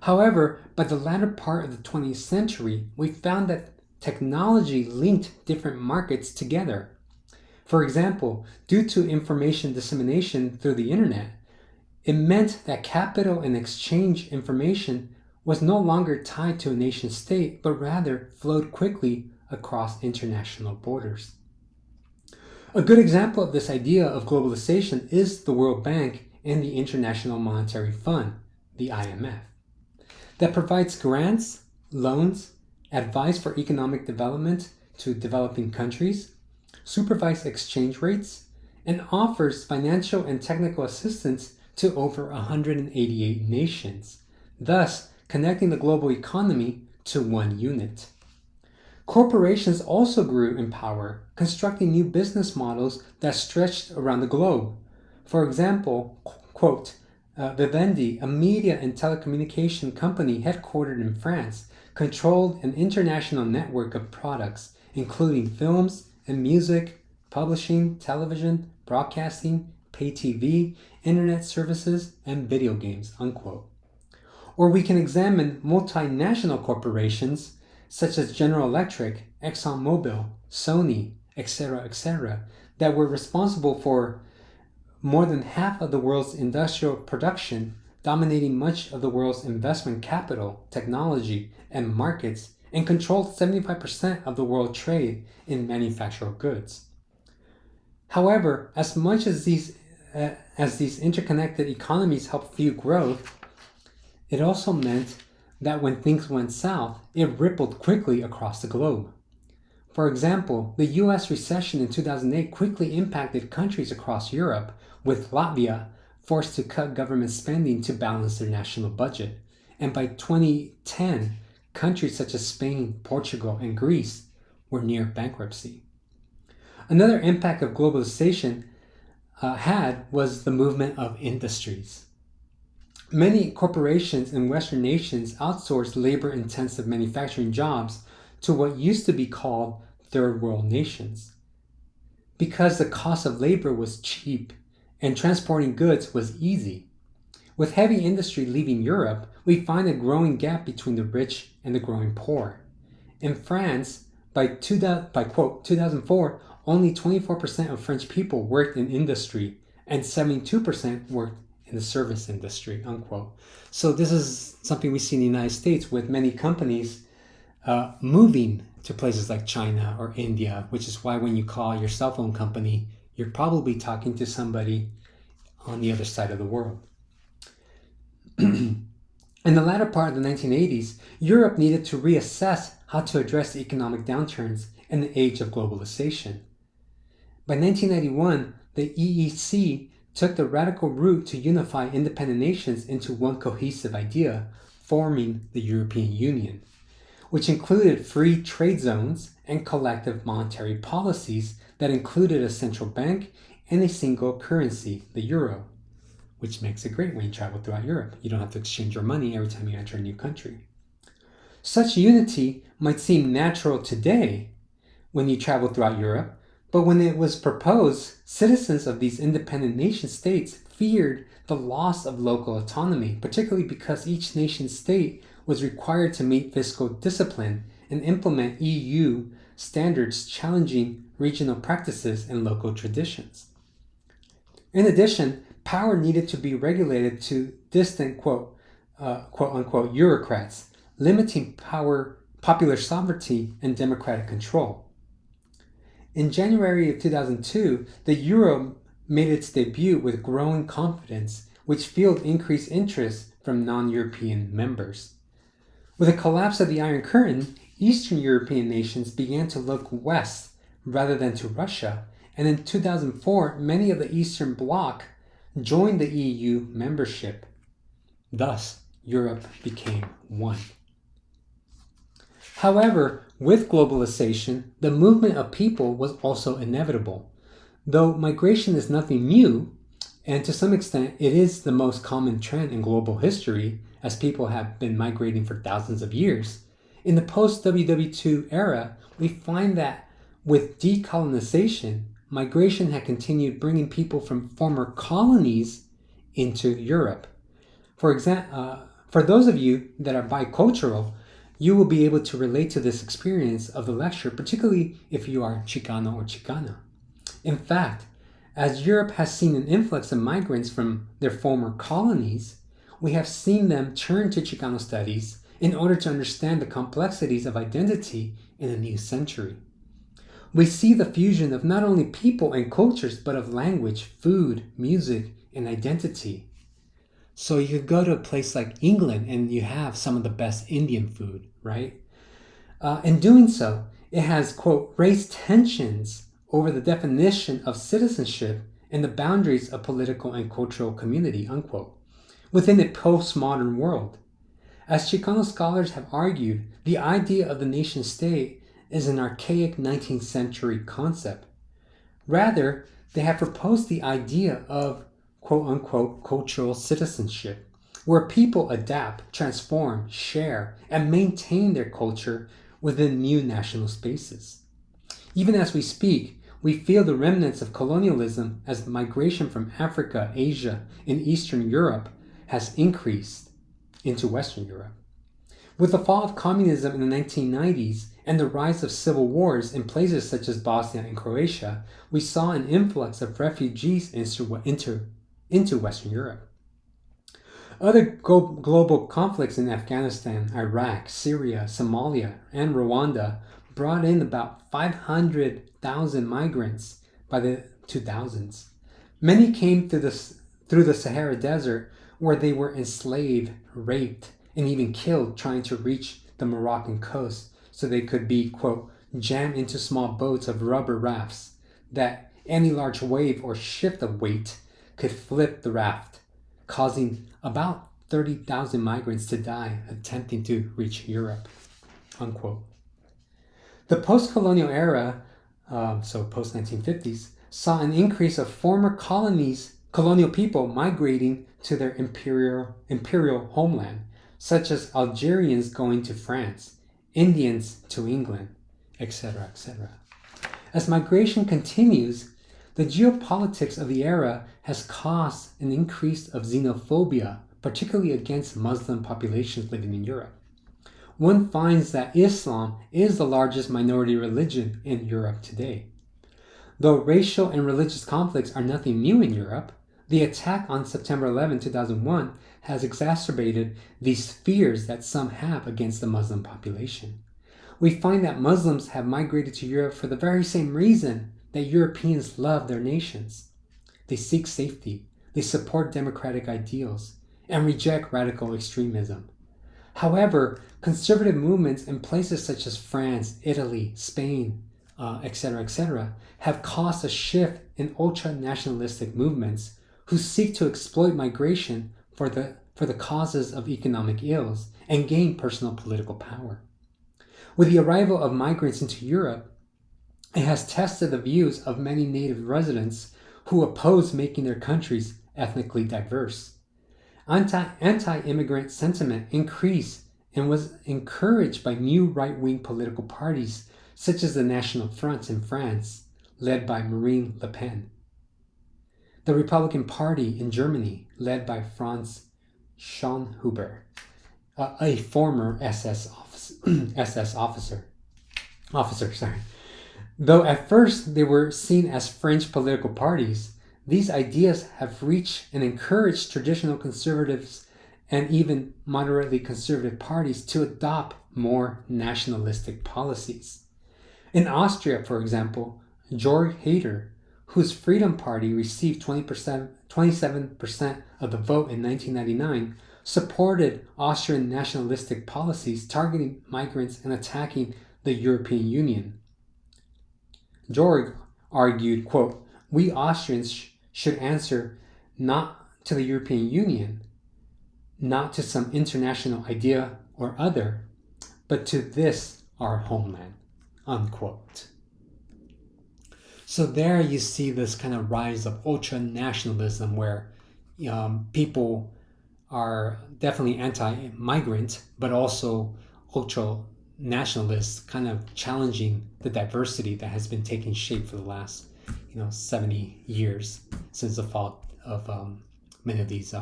However, by the latter part of the 20th century, we found that technology linked different markets together. For example, due to information dissemination through the internet, it meant that capital and exchange information was no longer tied to a nation state, but rather flowed quickly across international borders. A good example of this idea of globalization is the World Bank and the International Monetary Fund, the IMF, that provides grants, loans, advice for economic development to developing countries, supervise exchange rates, and offers financial and technical assistance to over 188 nations, thus connecting the global economy to one unit. Corporations also grew in power, constructing new business models that stretched around the globe. For example, quote, Vivendi, a media and telecommunication company headquartered in France, controlled an international network of products, including films and music, publishing, television, broadcasting, pay TV, internet services, and video games, unquote. Or we can examine multinational corporations such as General Electric, ExxonMobil, Sony, etc., that were responsible for more than half of the world's industrial production, dominating much of the world's investment capital, technology, and markets, and controlled 75% of the world trade in manufactured goods. However, as much as these interconnected economies helped fuel growth, it also meant that when things went south, it rippled quickly across the globe. For example, the US recession in 2008 quickly impacted countries across Europe, with Latvia forced to cut government spending to balance their national budget. And by 2010, countries such as Spain, Portugal, and Greece were near bankruptcy. Another impact of globalization was the movement of industries. Many corporations in Western nations outsourced labor-intensive manufacturing jobs to what used to be called third world nations. Because the cost of labor was cheap and transporting goods was easy. With heavy industry leaving Europe, we find a growing gap between the rich and the growing poor. In France, by 2004, only 24% of French people worked in industry and 72% worked in the service industry, unquote. So this is something we see in the United States with many companies moving to places like China or India, which is why when you call your cell phone company, you're probably talking to somebody on the other side of the world. In the latter part of the 1980s, Europe needed to reassess how to address the economic downturns in the age of globalization. By 1991, the EEC took the radical route to unify independent nations into one cohesive idea, forming the European Union, which included free trade zones and collective monetary policies that included a central bank and a single currency, the euro, which makes it great when you travel throughout Europe. You don't have to exchange your money every time you enter a new country. Such unity might seem natural today when you travel throughout Europe, but when it was proposed, citizens of these independent nation states feared the loss of local autonomy, particularly because each nation state was required to meet fiscal discipline and implement EU standards challenging regional practices and local traditions. In addition, power needed to be regulated to distant quote unquote bureaucrats, limiting popular sovereignty and democratic control. In January of 2002, the euro made its debut with growing confidence, which fueled increased interest from non-European members. With the collapse of the Iron Curtain, Eastern European nations began to look west rather than to Russia, and in 2004, many of the Eastern Bloc joined the EU membership. Thus, Europe became one. However, with globalization, the movement of people was also inevitable. Though migration is nothing new, And to some extent, it is the most common trend in global history, as people have been migrating for thousands of years. In the post-WW2 era, we find that with decolonization, migration had continued bringing people from former colonies into Europe. For example, for those of you that are bicultural, you will be able to relate to this experience of the lecture, particularly if you are Chicano or Chicana. In fact, as Europe has seen an influx of migrants from their former colonies, we have seen them turn to Chicano studies in order to understand the complexities of identity in a new century. We see the fusion of not only people and cultures, but of language, food, music, and identity. So you could go to a place like England and you have some of the best Indian food, right? In doing so, it has, quote, raised tensions over the definition of citizenship and the boundaries of political and cultural community, unquote, within a postmodern world. As Chicano scholars have argued, the idea of the nation state is an archaic 19th century concept. Rather, they have proposed the idea of quote-unquote cultural citizenship, where people adapt, transform, share, and maintain their culture within new national spaces. Even as we speak, we feel the remnants of colonialism as migration from Africa, Asia, and Eastern Europe has increased into Western Europe. With the fall of communism in the 1990s and the rise of civil wars in places such as Bosnia and Croatia, we saw an influx of refugees into Western Europe. Other global conflicts in Afghanistan, Iraq, Syria, Somalia, and Rwanda brought in about 500,000 migrants by the 2000s. Many came through the Sahara Desert, where they were enslaved, raped, and even killed trying to reach the Moroccan coast so they could be, quote, jammed into small boats of rubber rafts that any large wave or shift of weight could flip the raft, causing about 30,000 migrants to die attempting to reach Europe, unquote. The post-colonial era, so post-1950s, saw an increase of former colonial people migrating to their imperial homeland, such as Algerians going to France, Indians to England, etc., etc. As migration continues, the geopolitics of the era has caused an increase of xenophobia, particularly against Muslim populations living in Europe. One finds that Islam is the largest minority religion in Europe today. Though racial and religious conflicts are nothing new in Europe, the attack on September 11, 2001 has exacerbated these fears that some have against the Muslim population. We find that Muslims have migrated to Europe for the very same reason that Europeans love their nations. They seek safety, they support democratic ideals, and reject radical extremism. However, conservative movements in places such as France, Italy, Spain, etc., have caused a shift in ultra-nationalistic movements who seek to exploit migration for the causes of economic ills and gain personal political power. With the arrival of migrants into Europe, it has tested the views of many native residents who oppose making their countries ethnically diverse. Anti-immigrant sentiment increased and was encouraged by new right-wing political parties such as the National Front in France, led by Marine Le Pen. The Republican Party in Germany, led by Franz Schönhuber, a former SS officer. Though at first they were seen as fringe political parties, these ideas have reached and encouraged traditional conservatives and even moderately conservative parties to adopt more nationalistic policies. In Austria, for example, Jörg Haider, whose Freedom Party received 27% of the vote in 1999, supported Austrian nationalistic policies targeting migrants and attacking the European Union. Jörg argued, quote, "We Austrians should answer not to the European Union, not to some international idea or other, but to this, our homeland," unquote. So there you see this kind of rise of ultra-nationalism where people are definitely anti-migrant, but also ultra-nationalists, kind of challenging the diversity that has been taking shape for the last 70 years since the fall of many of these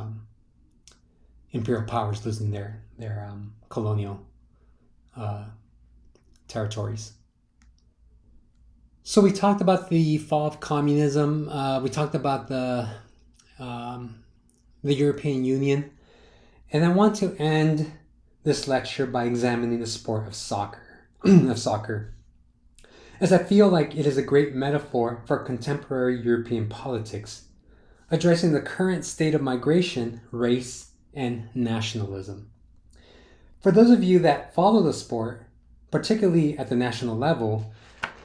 imperial powers losing their colonial territories. So we talked about the fall of communism. We talked about the European Union. And I want to end this lecture by examining the sport of soccer, as I feel like it is a great metaphor for contemporary European politics, addressing the current state of migration, race, and nationalism. For those of you that follow the sport, particularly at the national level,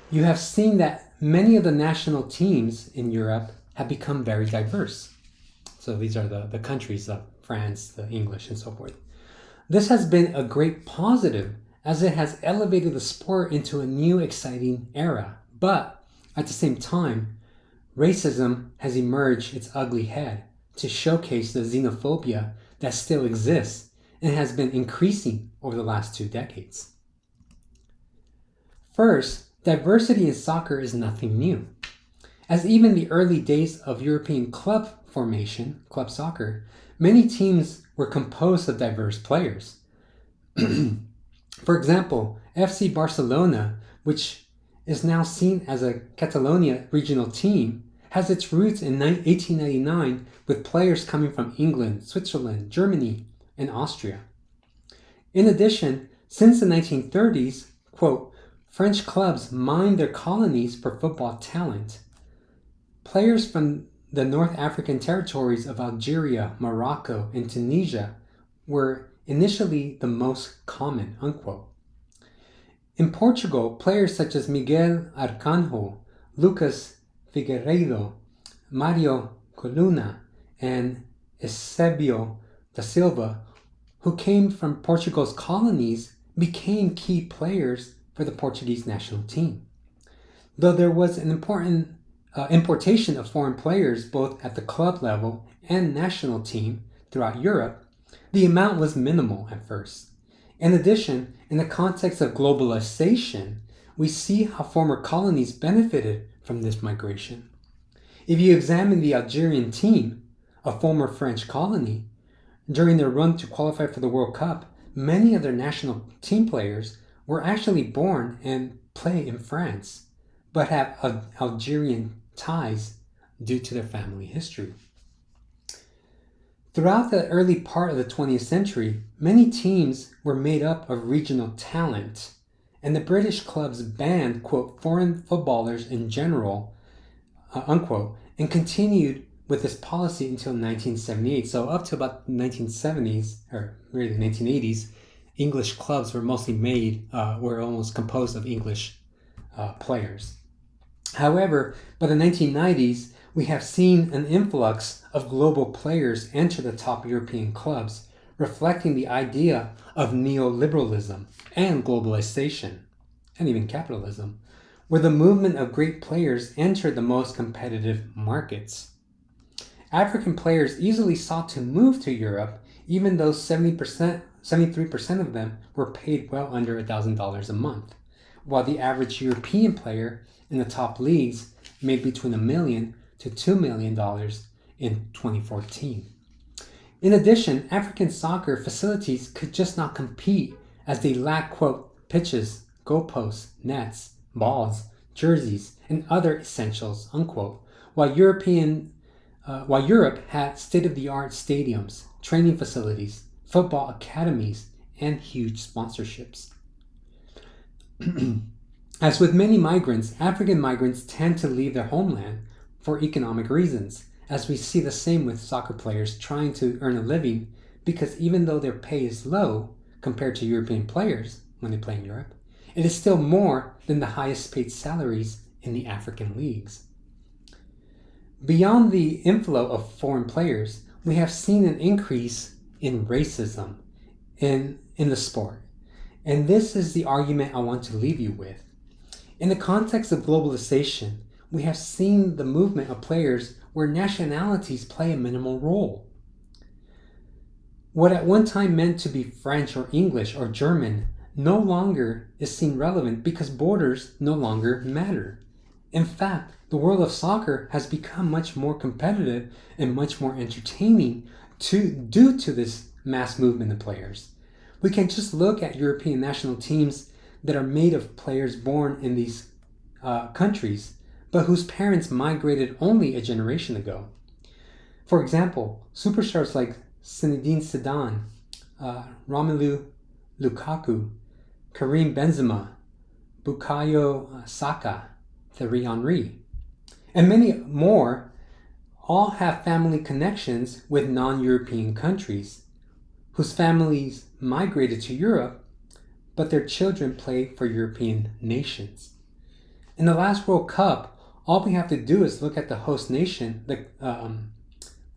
you have seen that many of the national teams in Europe have become very diverse. So these are the countries of France, the English, and so forth. This has been a great positive as it has elevated the sport into a new exciting era. But at the same time, racism has emerged its ugly head to showcase the xenophobia that still exists and has been increasing over the last 2 decades. First, diversity in soccer is nothing new, as even the early days of European club formation, club soccer, many teams were composed of diverse players. For example, FC Barcelona, which is now seen as a Catalonia regional team, has its roots in 1899 with players coming from England, Switzerland, Germany, and Austria. In addition, since the 1930s, quote, French clubs mined their colonies for football talent. Players from the North African territories of Algeria, Morocco, and Tunisia were initially the most common, unquote. In Portugal, players such as Miguel Arcanjo, Lucas Figueiredo, Mario Coluna, and Eusebio da Silva, who came from Portugal's colonies, became key players for the Portuguese national team. Though there was an important importation of foreign players both at the club level and national team throughout Europe, the amount was minimal at first. In addition, in the context of globalization, we see how former colonies benefited from this migration. If you examine the Algerian team, a former French colony, during their run to qualify for the World Cup, many of their national team players were actually born and play in France, but have Algerian ties due to their family history. Throughout the early part of the 20th century, many teams were made up of regional talent, and the British clubs banned, quote, foreign footballers in general, unquote, and continued with this policy until 1978. So up to about the 1970s, or really the 1980s, English clubs were mostly were almost composed of English players. However, by the 1990s, we have seen an influx of global players enter the top European clubs, reflecting the idea of neoliberalism and globalization, and even capitalism, where the movement of great players entered the most competitive markets. African players easily sought to move to Europe, even though 73% of them were paid well under $1,000 a month, while the average European player in the top leagues made between $1 million to $2 million in 2014. In addition, African soccer facilities could just not compete as they lacked, quote, pitches, goalposts, nets, balls, jerseys, and other essentials, unquote, while Europe had state-of-the-art stadiums, training facilities, football academies, and huge sponsorships. As with many migrants, African migrants tend to leave their homeland for economic reasons, as we see the same with soccer players trying to earn a living, because even though their pay is low compared to European players when they play in Europe, it is still more than the highest paid salaries in the African leagues. Beyond the inflow of foreign players, we have seen an increase in racism in the sport. And this is the argument I want to leave you with. In the context of globalization, we have seen the movement of players where nationalities play a minimal role. What at one time meant to be French or English or German no longer is seen relevant because borders no longer matter. In fact, the world of soccer has become much more competitive and much more entertaining due to this mass movement of players. We can just look at European national teams that are made of players born in these countries, but whose parents migrated only a generation ago. For example, superstars like Zinedine Zidane, Romelu Lukaku, Karim Benzema, Bukayo Saka, Thierry Henry, and many more all have family connections with non-European countries whose families migrated to Europe, but their children play for European nations. In the last World Cup, all we have to do is look at the host nation, the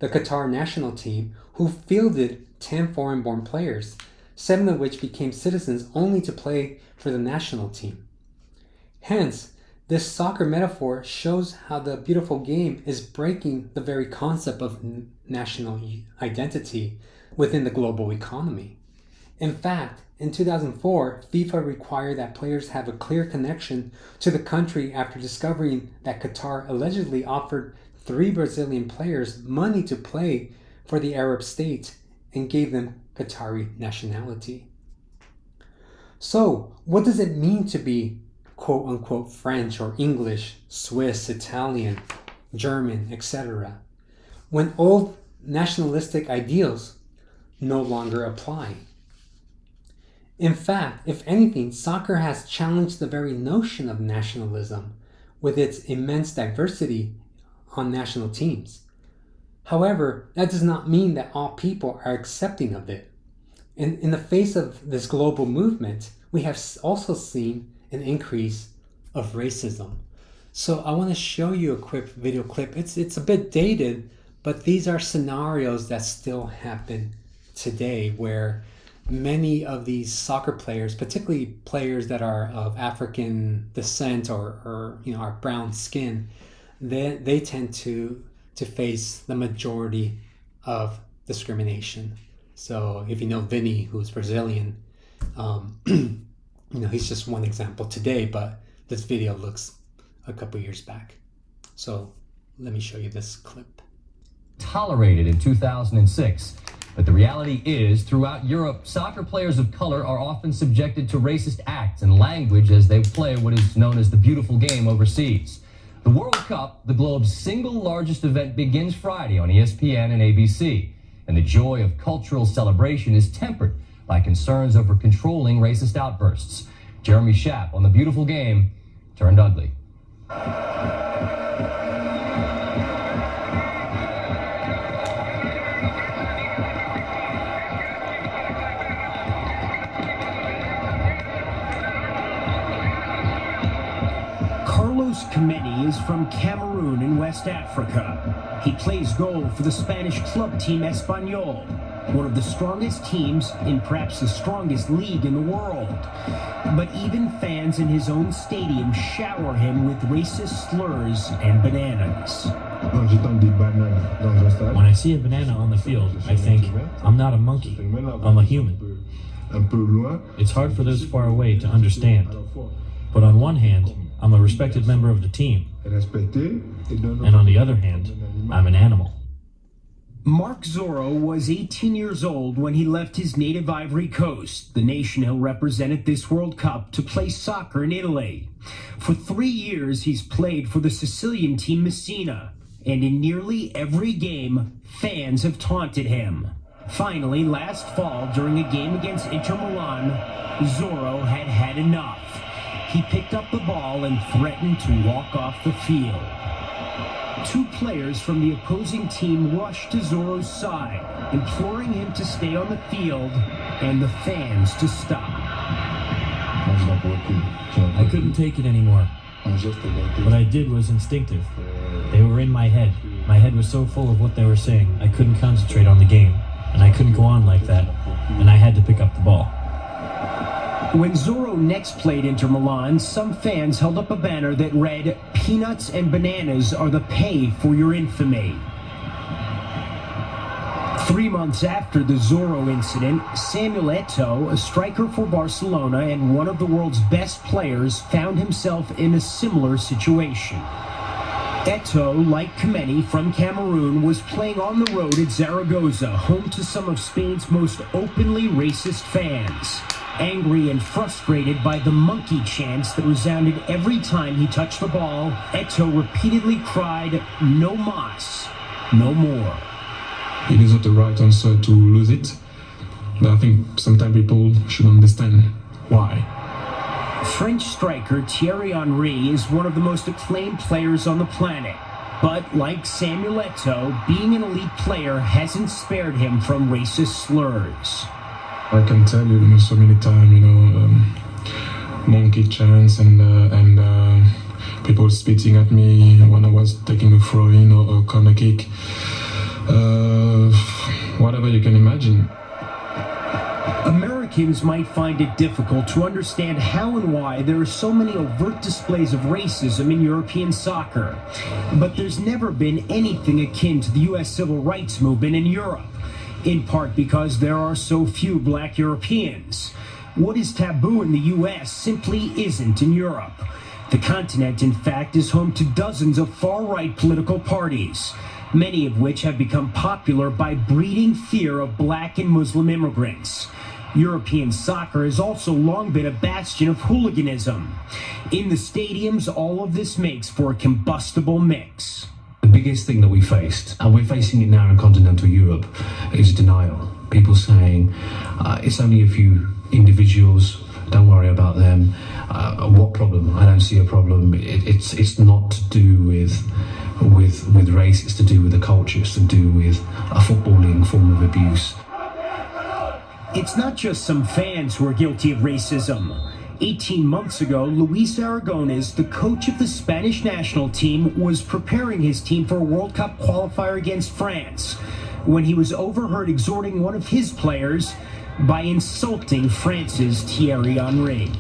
Qatar national team, who fielded 10 foreign-born players, 7 of which became citizens only to play for the national team. Hence, this soccer metaphor shows how the beautiful game is breaking the very concept of national identity within the global economy. In fact, in 2004, FIFA required that players have a clear connection to the country after discovering that Qatar allegedly offered 3 Brazilian players money to play for the Arab states and gave them Qatari nationality. So, what does it mean to be quote-unquote French or English, Swiss, Italian, German, etc., when old nationalistic ideals no longer apply? In fact, if anything, soccer has challenged the very notion of nationalism with its immense diversity on national teams. However, that does not mean that all people are accepting of it. In the face of this global movement, we have also seen an increase of racism. So I want to show you a quick video clip. It's a bit dated, but these are scenarios that still happen today where many of these soccer players, particularly players that are of African descent or are brown skin, they tend to face the majority of discrimination. So if you know Vinny, who's Brazilian, he's just one example today, but this video looks a couple years back. So let me show you this clip. Tolerated in 2006. But the reality is, throughout Europe, soccer players of color are often subjected to racist acts and language as they play what is known as the beautiful game overseas. The World Cup, the globe's single largest event, begins Friday on ESPN and ABC. And the joy of cultural celebration is tempered by concerns over controlling racist outbursts. Jeremy Schaap on the beautiful game turned ugly. Carlos Kameni is from Cameroon in West Africa. He plays goal for the Spanish club team Espanyol, one of the strongest teams in perhaps the strongest league in the world. But even fans in his own stadium shower him with racist slurs and bananas. When I see a banana on the field, I think, I'm not a monkey, I'm a human. It's hard for those far away to understand. But on one hand, I'm a respected member of the team. And on the other hand, I'm an animal. Marc Zorro was 18 years old when he left his native Ivory Coast, the nation he'll represent at this World Cup, to play soccer in Italy. For 3 years, he's played for the Sicilian team Messina, and in nearly every game, fans have taunted him. Finally, last fall, during a game against Inter Milan, Zorro had had enough. He picked up the ball and threatened to walk off the field. 2 players from the opposing team rushed to Zorro's side, imploring him to stay on the field and the fans to stop. I couldn't take it anymore. What I did was instinctive. They were in my head. My head was so full of what they were saying, I couldn't concentrate on the game. And I couldn't go on like that. And I had to pick up the ball. When Zorro next played Inter Milan, some fans held up a banner that read, "Peanuts and bananas are the pay for your infamy." 3 months after the Zorro incident, Samuel Eto'o, a striker for Barcelona and one of the world's best players, found himself in a similar situation. Eto'o, like Kameni from Cameroon, was playing on the road at Zaragoza, home to some of Spain's most openly racist fans. Angry and frustrated by the monkey chants that resounded every time he touched the ball, Eto'o repeatedly cried, "No mas, no more." It is not the right answer to lose it, but I think sometimes people should understand why. French striker Thierry Henry is one of the most acclaimed players on the planet. But like Samuel Eto'o, being an elite player hasn't spared him from racist slurs. I can tell you, so many times, monkey chants and people spitting at me when I was taking a throw-in or a corner kick. Whatever you can imagine. Americans might find it difficult to understand how and why there are so many overt displays of racism in European soccer. But there's never been anything akin to the U.S. civil rights movement in Europe, in part because there are so few black Europeans. What is taboo in the U.S. simply isn't in Europe. The continent, in fact, is home to dozens of far-right political parties, many of which have become popular by breeding fear of black and Muslim immigrants. European soccer has also long been a bastion of hooliganism. In the stadiums, all of this makes for a combustible mix. The biggest thing that we faced, and we're facing it now in continental Europe, is denial. People saying, it's only a few individuals, don't worry about them. What problem? I don't see a problem. It's not to do with race, it's to do with the culture, it's to do with a footballing form of abuse. It's not just some fans who are guilty of racism. 18 months ago, Luis Aragonés, the coach of the Spanish national team, was preparing his team for a World Cup qualifier against France when he was overheard exhorting one of his players by insulting France's Thierry Henry.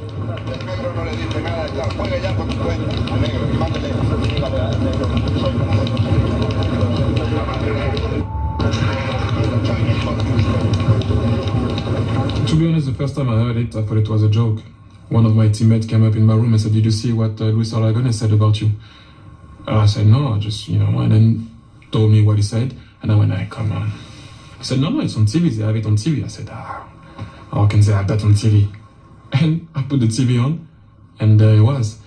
To be honest, the first time I heard it, I thought it was a joke. One of my teammates came up in my room and said, "Did you see what Luis Aragonés said about you?" I said, "No, and then told me what he said, and I went, "Hey, come on." He said, No, it's on TV, they have it on TV. I said, how can they have that on TV? And I put the TV on, and there it was.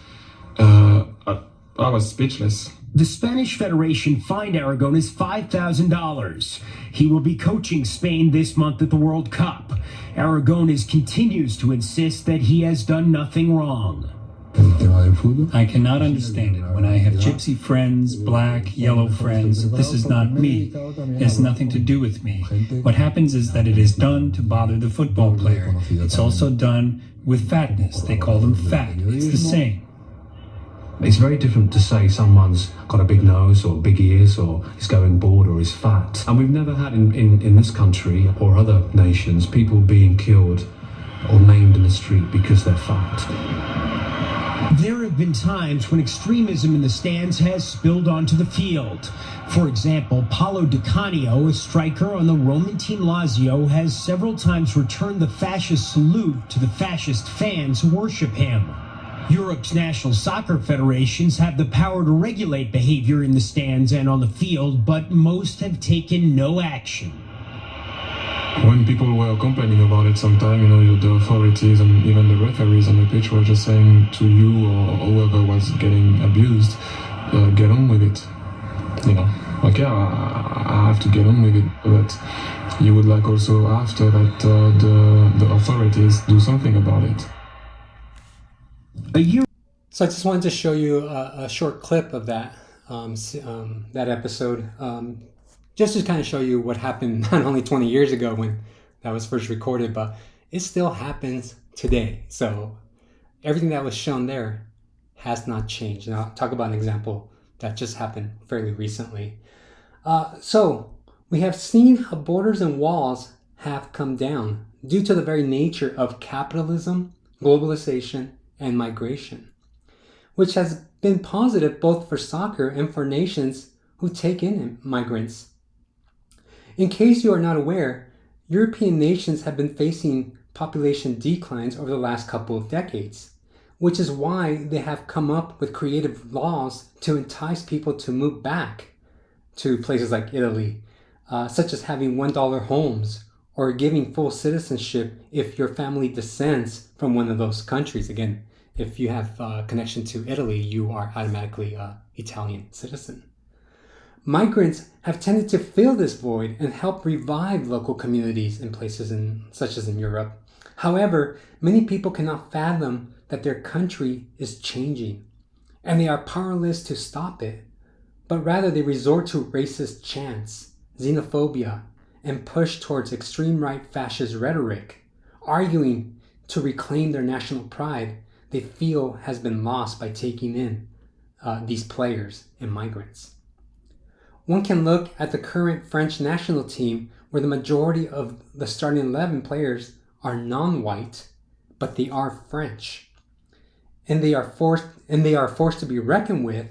I was speechless. The Spanish Federation fined Aragonés $5,000. He will be coaching Spain this month at the World Cup. Aragonés continues to insist that he has done nothing wrong. I cannot understand it. When I have gypsy friends, black, yellow friends, this is not me. It has nothing to do with me. What happens is that it is done to bother the football player. It's also done with fatness. They call them fat. It's the same. It's very different to say someone's got a big nose or big ears or is going bald or is fat. And we've never had in this country or other nations people being killed or named in the street because they're fat. There have been times when extremism in the stands has spilled onto the field. For example, Paulo Di Canio, a striker on the Roman team Lazio, has several times returned the fascist salute to the fascist fans who worship him. Europe's national soccer federations have the power to regulate behavior in the stands and on the field, but most have taken no action. When people were complaining about it sometimes, the authorities and even the referees on the pitch were just saying to you or whoever was getting abused, get on with it. Okay, I have to get on with it, but you would like also after that the authorities do something about it. So I just wanted to show you a short clip of that that episode, just to kind of show you what happened not only 20 years ago when that was first recorded, but it still happens today. So everything that was shown there has not changed. And I'll talk about an example that just happened fairly recently. So we have seen how borders and walls have come down due to the very nature of capitalism, globalization, and migration, which has been positive both for soccer and for nations who take in migrants. In case you are not aware, European nations have been facing population declines over the last couple of decades, which is why they have come up with creative laws to entice people to move back to places like Italy, such as having $1 homes or giving full citizenship if your family descends from one of those countries. Again, if you have a connection to Italy, you are automatically an Italian citizen. Migrants have tended to fill this void and help revive local communities in places such as in Europe. However, many people cannot fathom that their country is changing, and they are powerless to stop it, but rather they resort to racist chants, xenophobia, and push towards extreme right fascist rhetoric, arguing to reclaim their national pride they feel has been lost by taking in these players and migrants. One can look at the current French national team where the majority of the starting 11 players are non-white, but they are French. And they are forced to be reckoned with.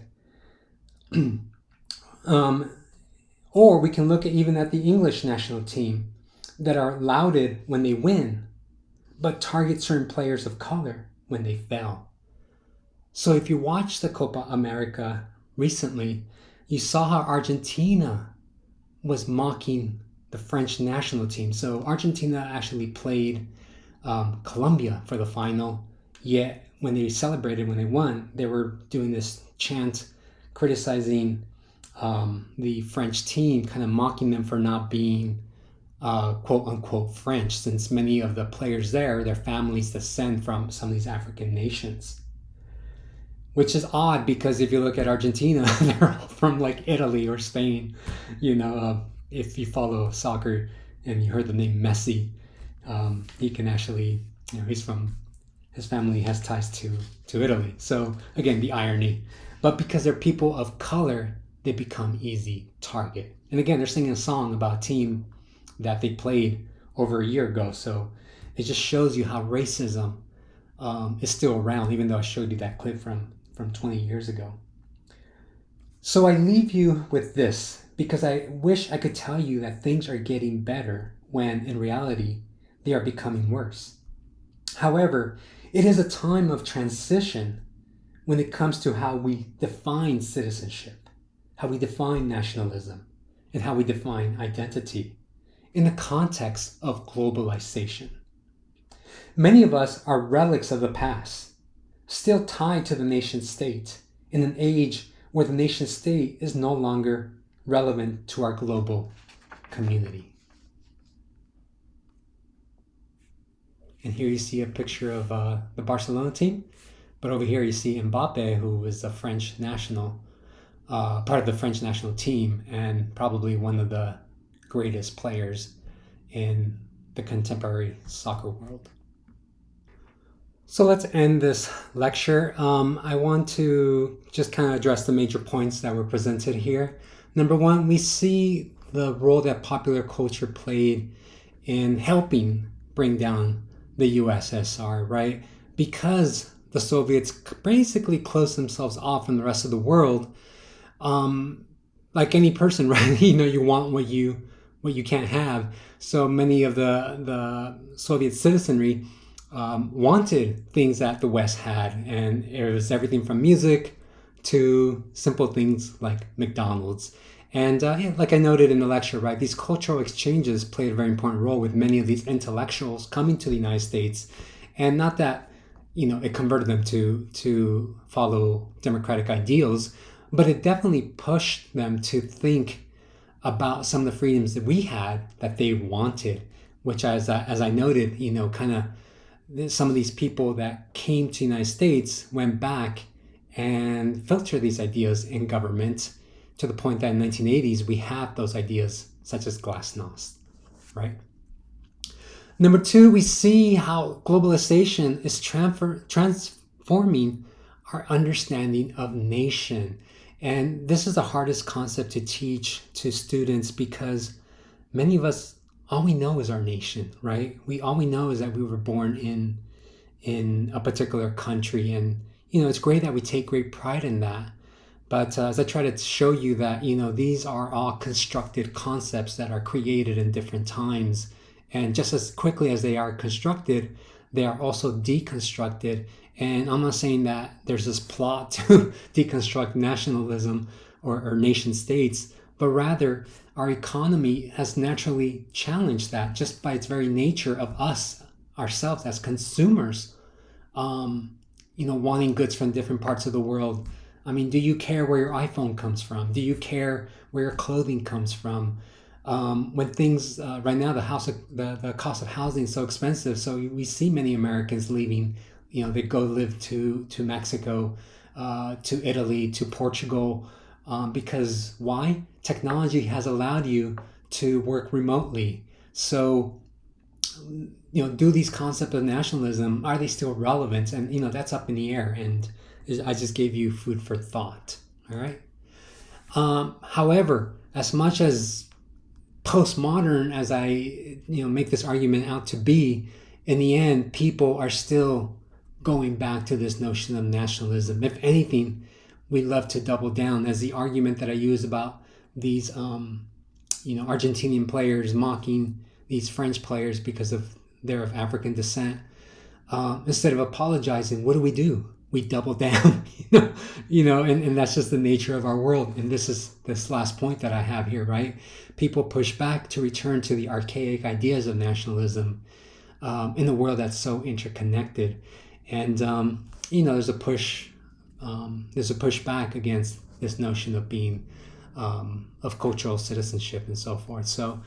Or we can look even at the English national team that are lauded when they win, but target certain players of color when they fail. So if you watch the Copa America recently, you saw how Argentina was mocking the French national team. So Argentina actually played Colombia for the final, yet when they celebrated, when they won, they were doing this chant criticizing the French team, kind of mocking them for not being quote unquote French, since many of the players there, their families descend from some of these African nations. Which is odd because if you look at Argentina, they're all from like Italy or Spain. If you follow soccer and you heard the name Messi, he can actually, his family has ties to Italy. So again, the irony. But because they're people of color, they become easy target. And again, they're singing a song about a team that they played over a year ago. So it just shows you how racism is still around, even though I showed you that clip from 20 years ago. So I leave you with this, because I wish I could tell you that things are getting better when in reality they are becoming worse. However, it is a time of transition when it comes to how we define citizenship, how we define nationalism, and how we define identity in the context of globalization. Many of us are relics of the past, still tied to the nation state in an age where the nation state is no longer relevant to our global community. And here you see a picture of the Barcelona team, but over here you see Mbappe, who is a French national, part of the French national team, and probably one of the greatest players in the contemporary soccer world. So let's end this lecture. I want to just kind of address the major points that were presented here. Number one, we see the role that popular culture played in helping bring down the USSR, right? Because the Soviets basically closed themselves off from the rest of the world. Like any person, right? You want what you can't have. So many of the Soviet citizenry wanted things that the West had, and it was everything from music to simple things like McDonald's. And like I noted in the lecture, right, these cultural exchanges played a very important role with many of these intellectuals coming to the United States, and not that it converted them to follow democratic ideals, but it definitely pushed them to think about some of the freedoms that we had that they wanted, which as I noted, kind of some of these people that came to the United States went back and filtered these ideas in government to the point that in the 1980s we have those ideas such as glasnost, right? Number two, we see how globalization is transforming our understanding of nation. And this is the hardest concept to teach to students because many of us, all we know is our nation, right? All we know is that we were born in in a particular country. And, you know, it's great that we take great pride in that. But as I try to show you that, you know, these are all constructed concepts that are created in different times. And just as quickly as they are constructed, they are also deconstructed. And I'm not saying that there's this plot to deconstruct nationalism or nation states, but rather our economy has naturally challenged that just by its very nature of us, ourselves as consumers, you know, wanting goods from different parts of the world. I mean, do you care where your iPhone comes from? Do you care where your clothing comes from? When things right now, the cost of housing is so expensive, so we see many Americans leaving. You know, they go live to Mexico, to Italy, to Portugal, because why? Technology has allowed you to work remotely. So, you know, do these concepts of nationalism, are they still relevant? And, you know, that's up in the air. And I just gave you food for thought. All right. However, as much as postmodern as I, you know, make this argument out to be, in the end, people are still going back to this notion of nationalism. If anything, we love to double down, as the argument that I use about these, you know, Argentinian players mocking these French players because they're of African descent. Instead of apologizing, what do? We double down, you know, and that's just the nature of our world. And this is this last point that I have here, right? People push back to return to the archaic ideas of nationalism in a world that's so interconnected. And, you know, there's a pushback against this notion of being, of cultural citizenship and so forth. So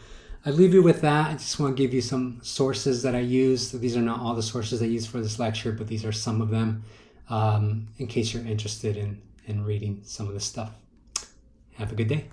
I leave you with that. I just want to give you some sources that I use. These are not all the sources I use for this lecture, but these are some of them. In case you're interested in reading some of this stuff. Have a good day.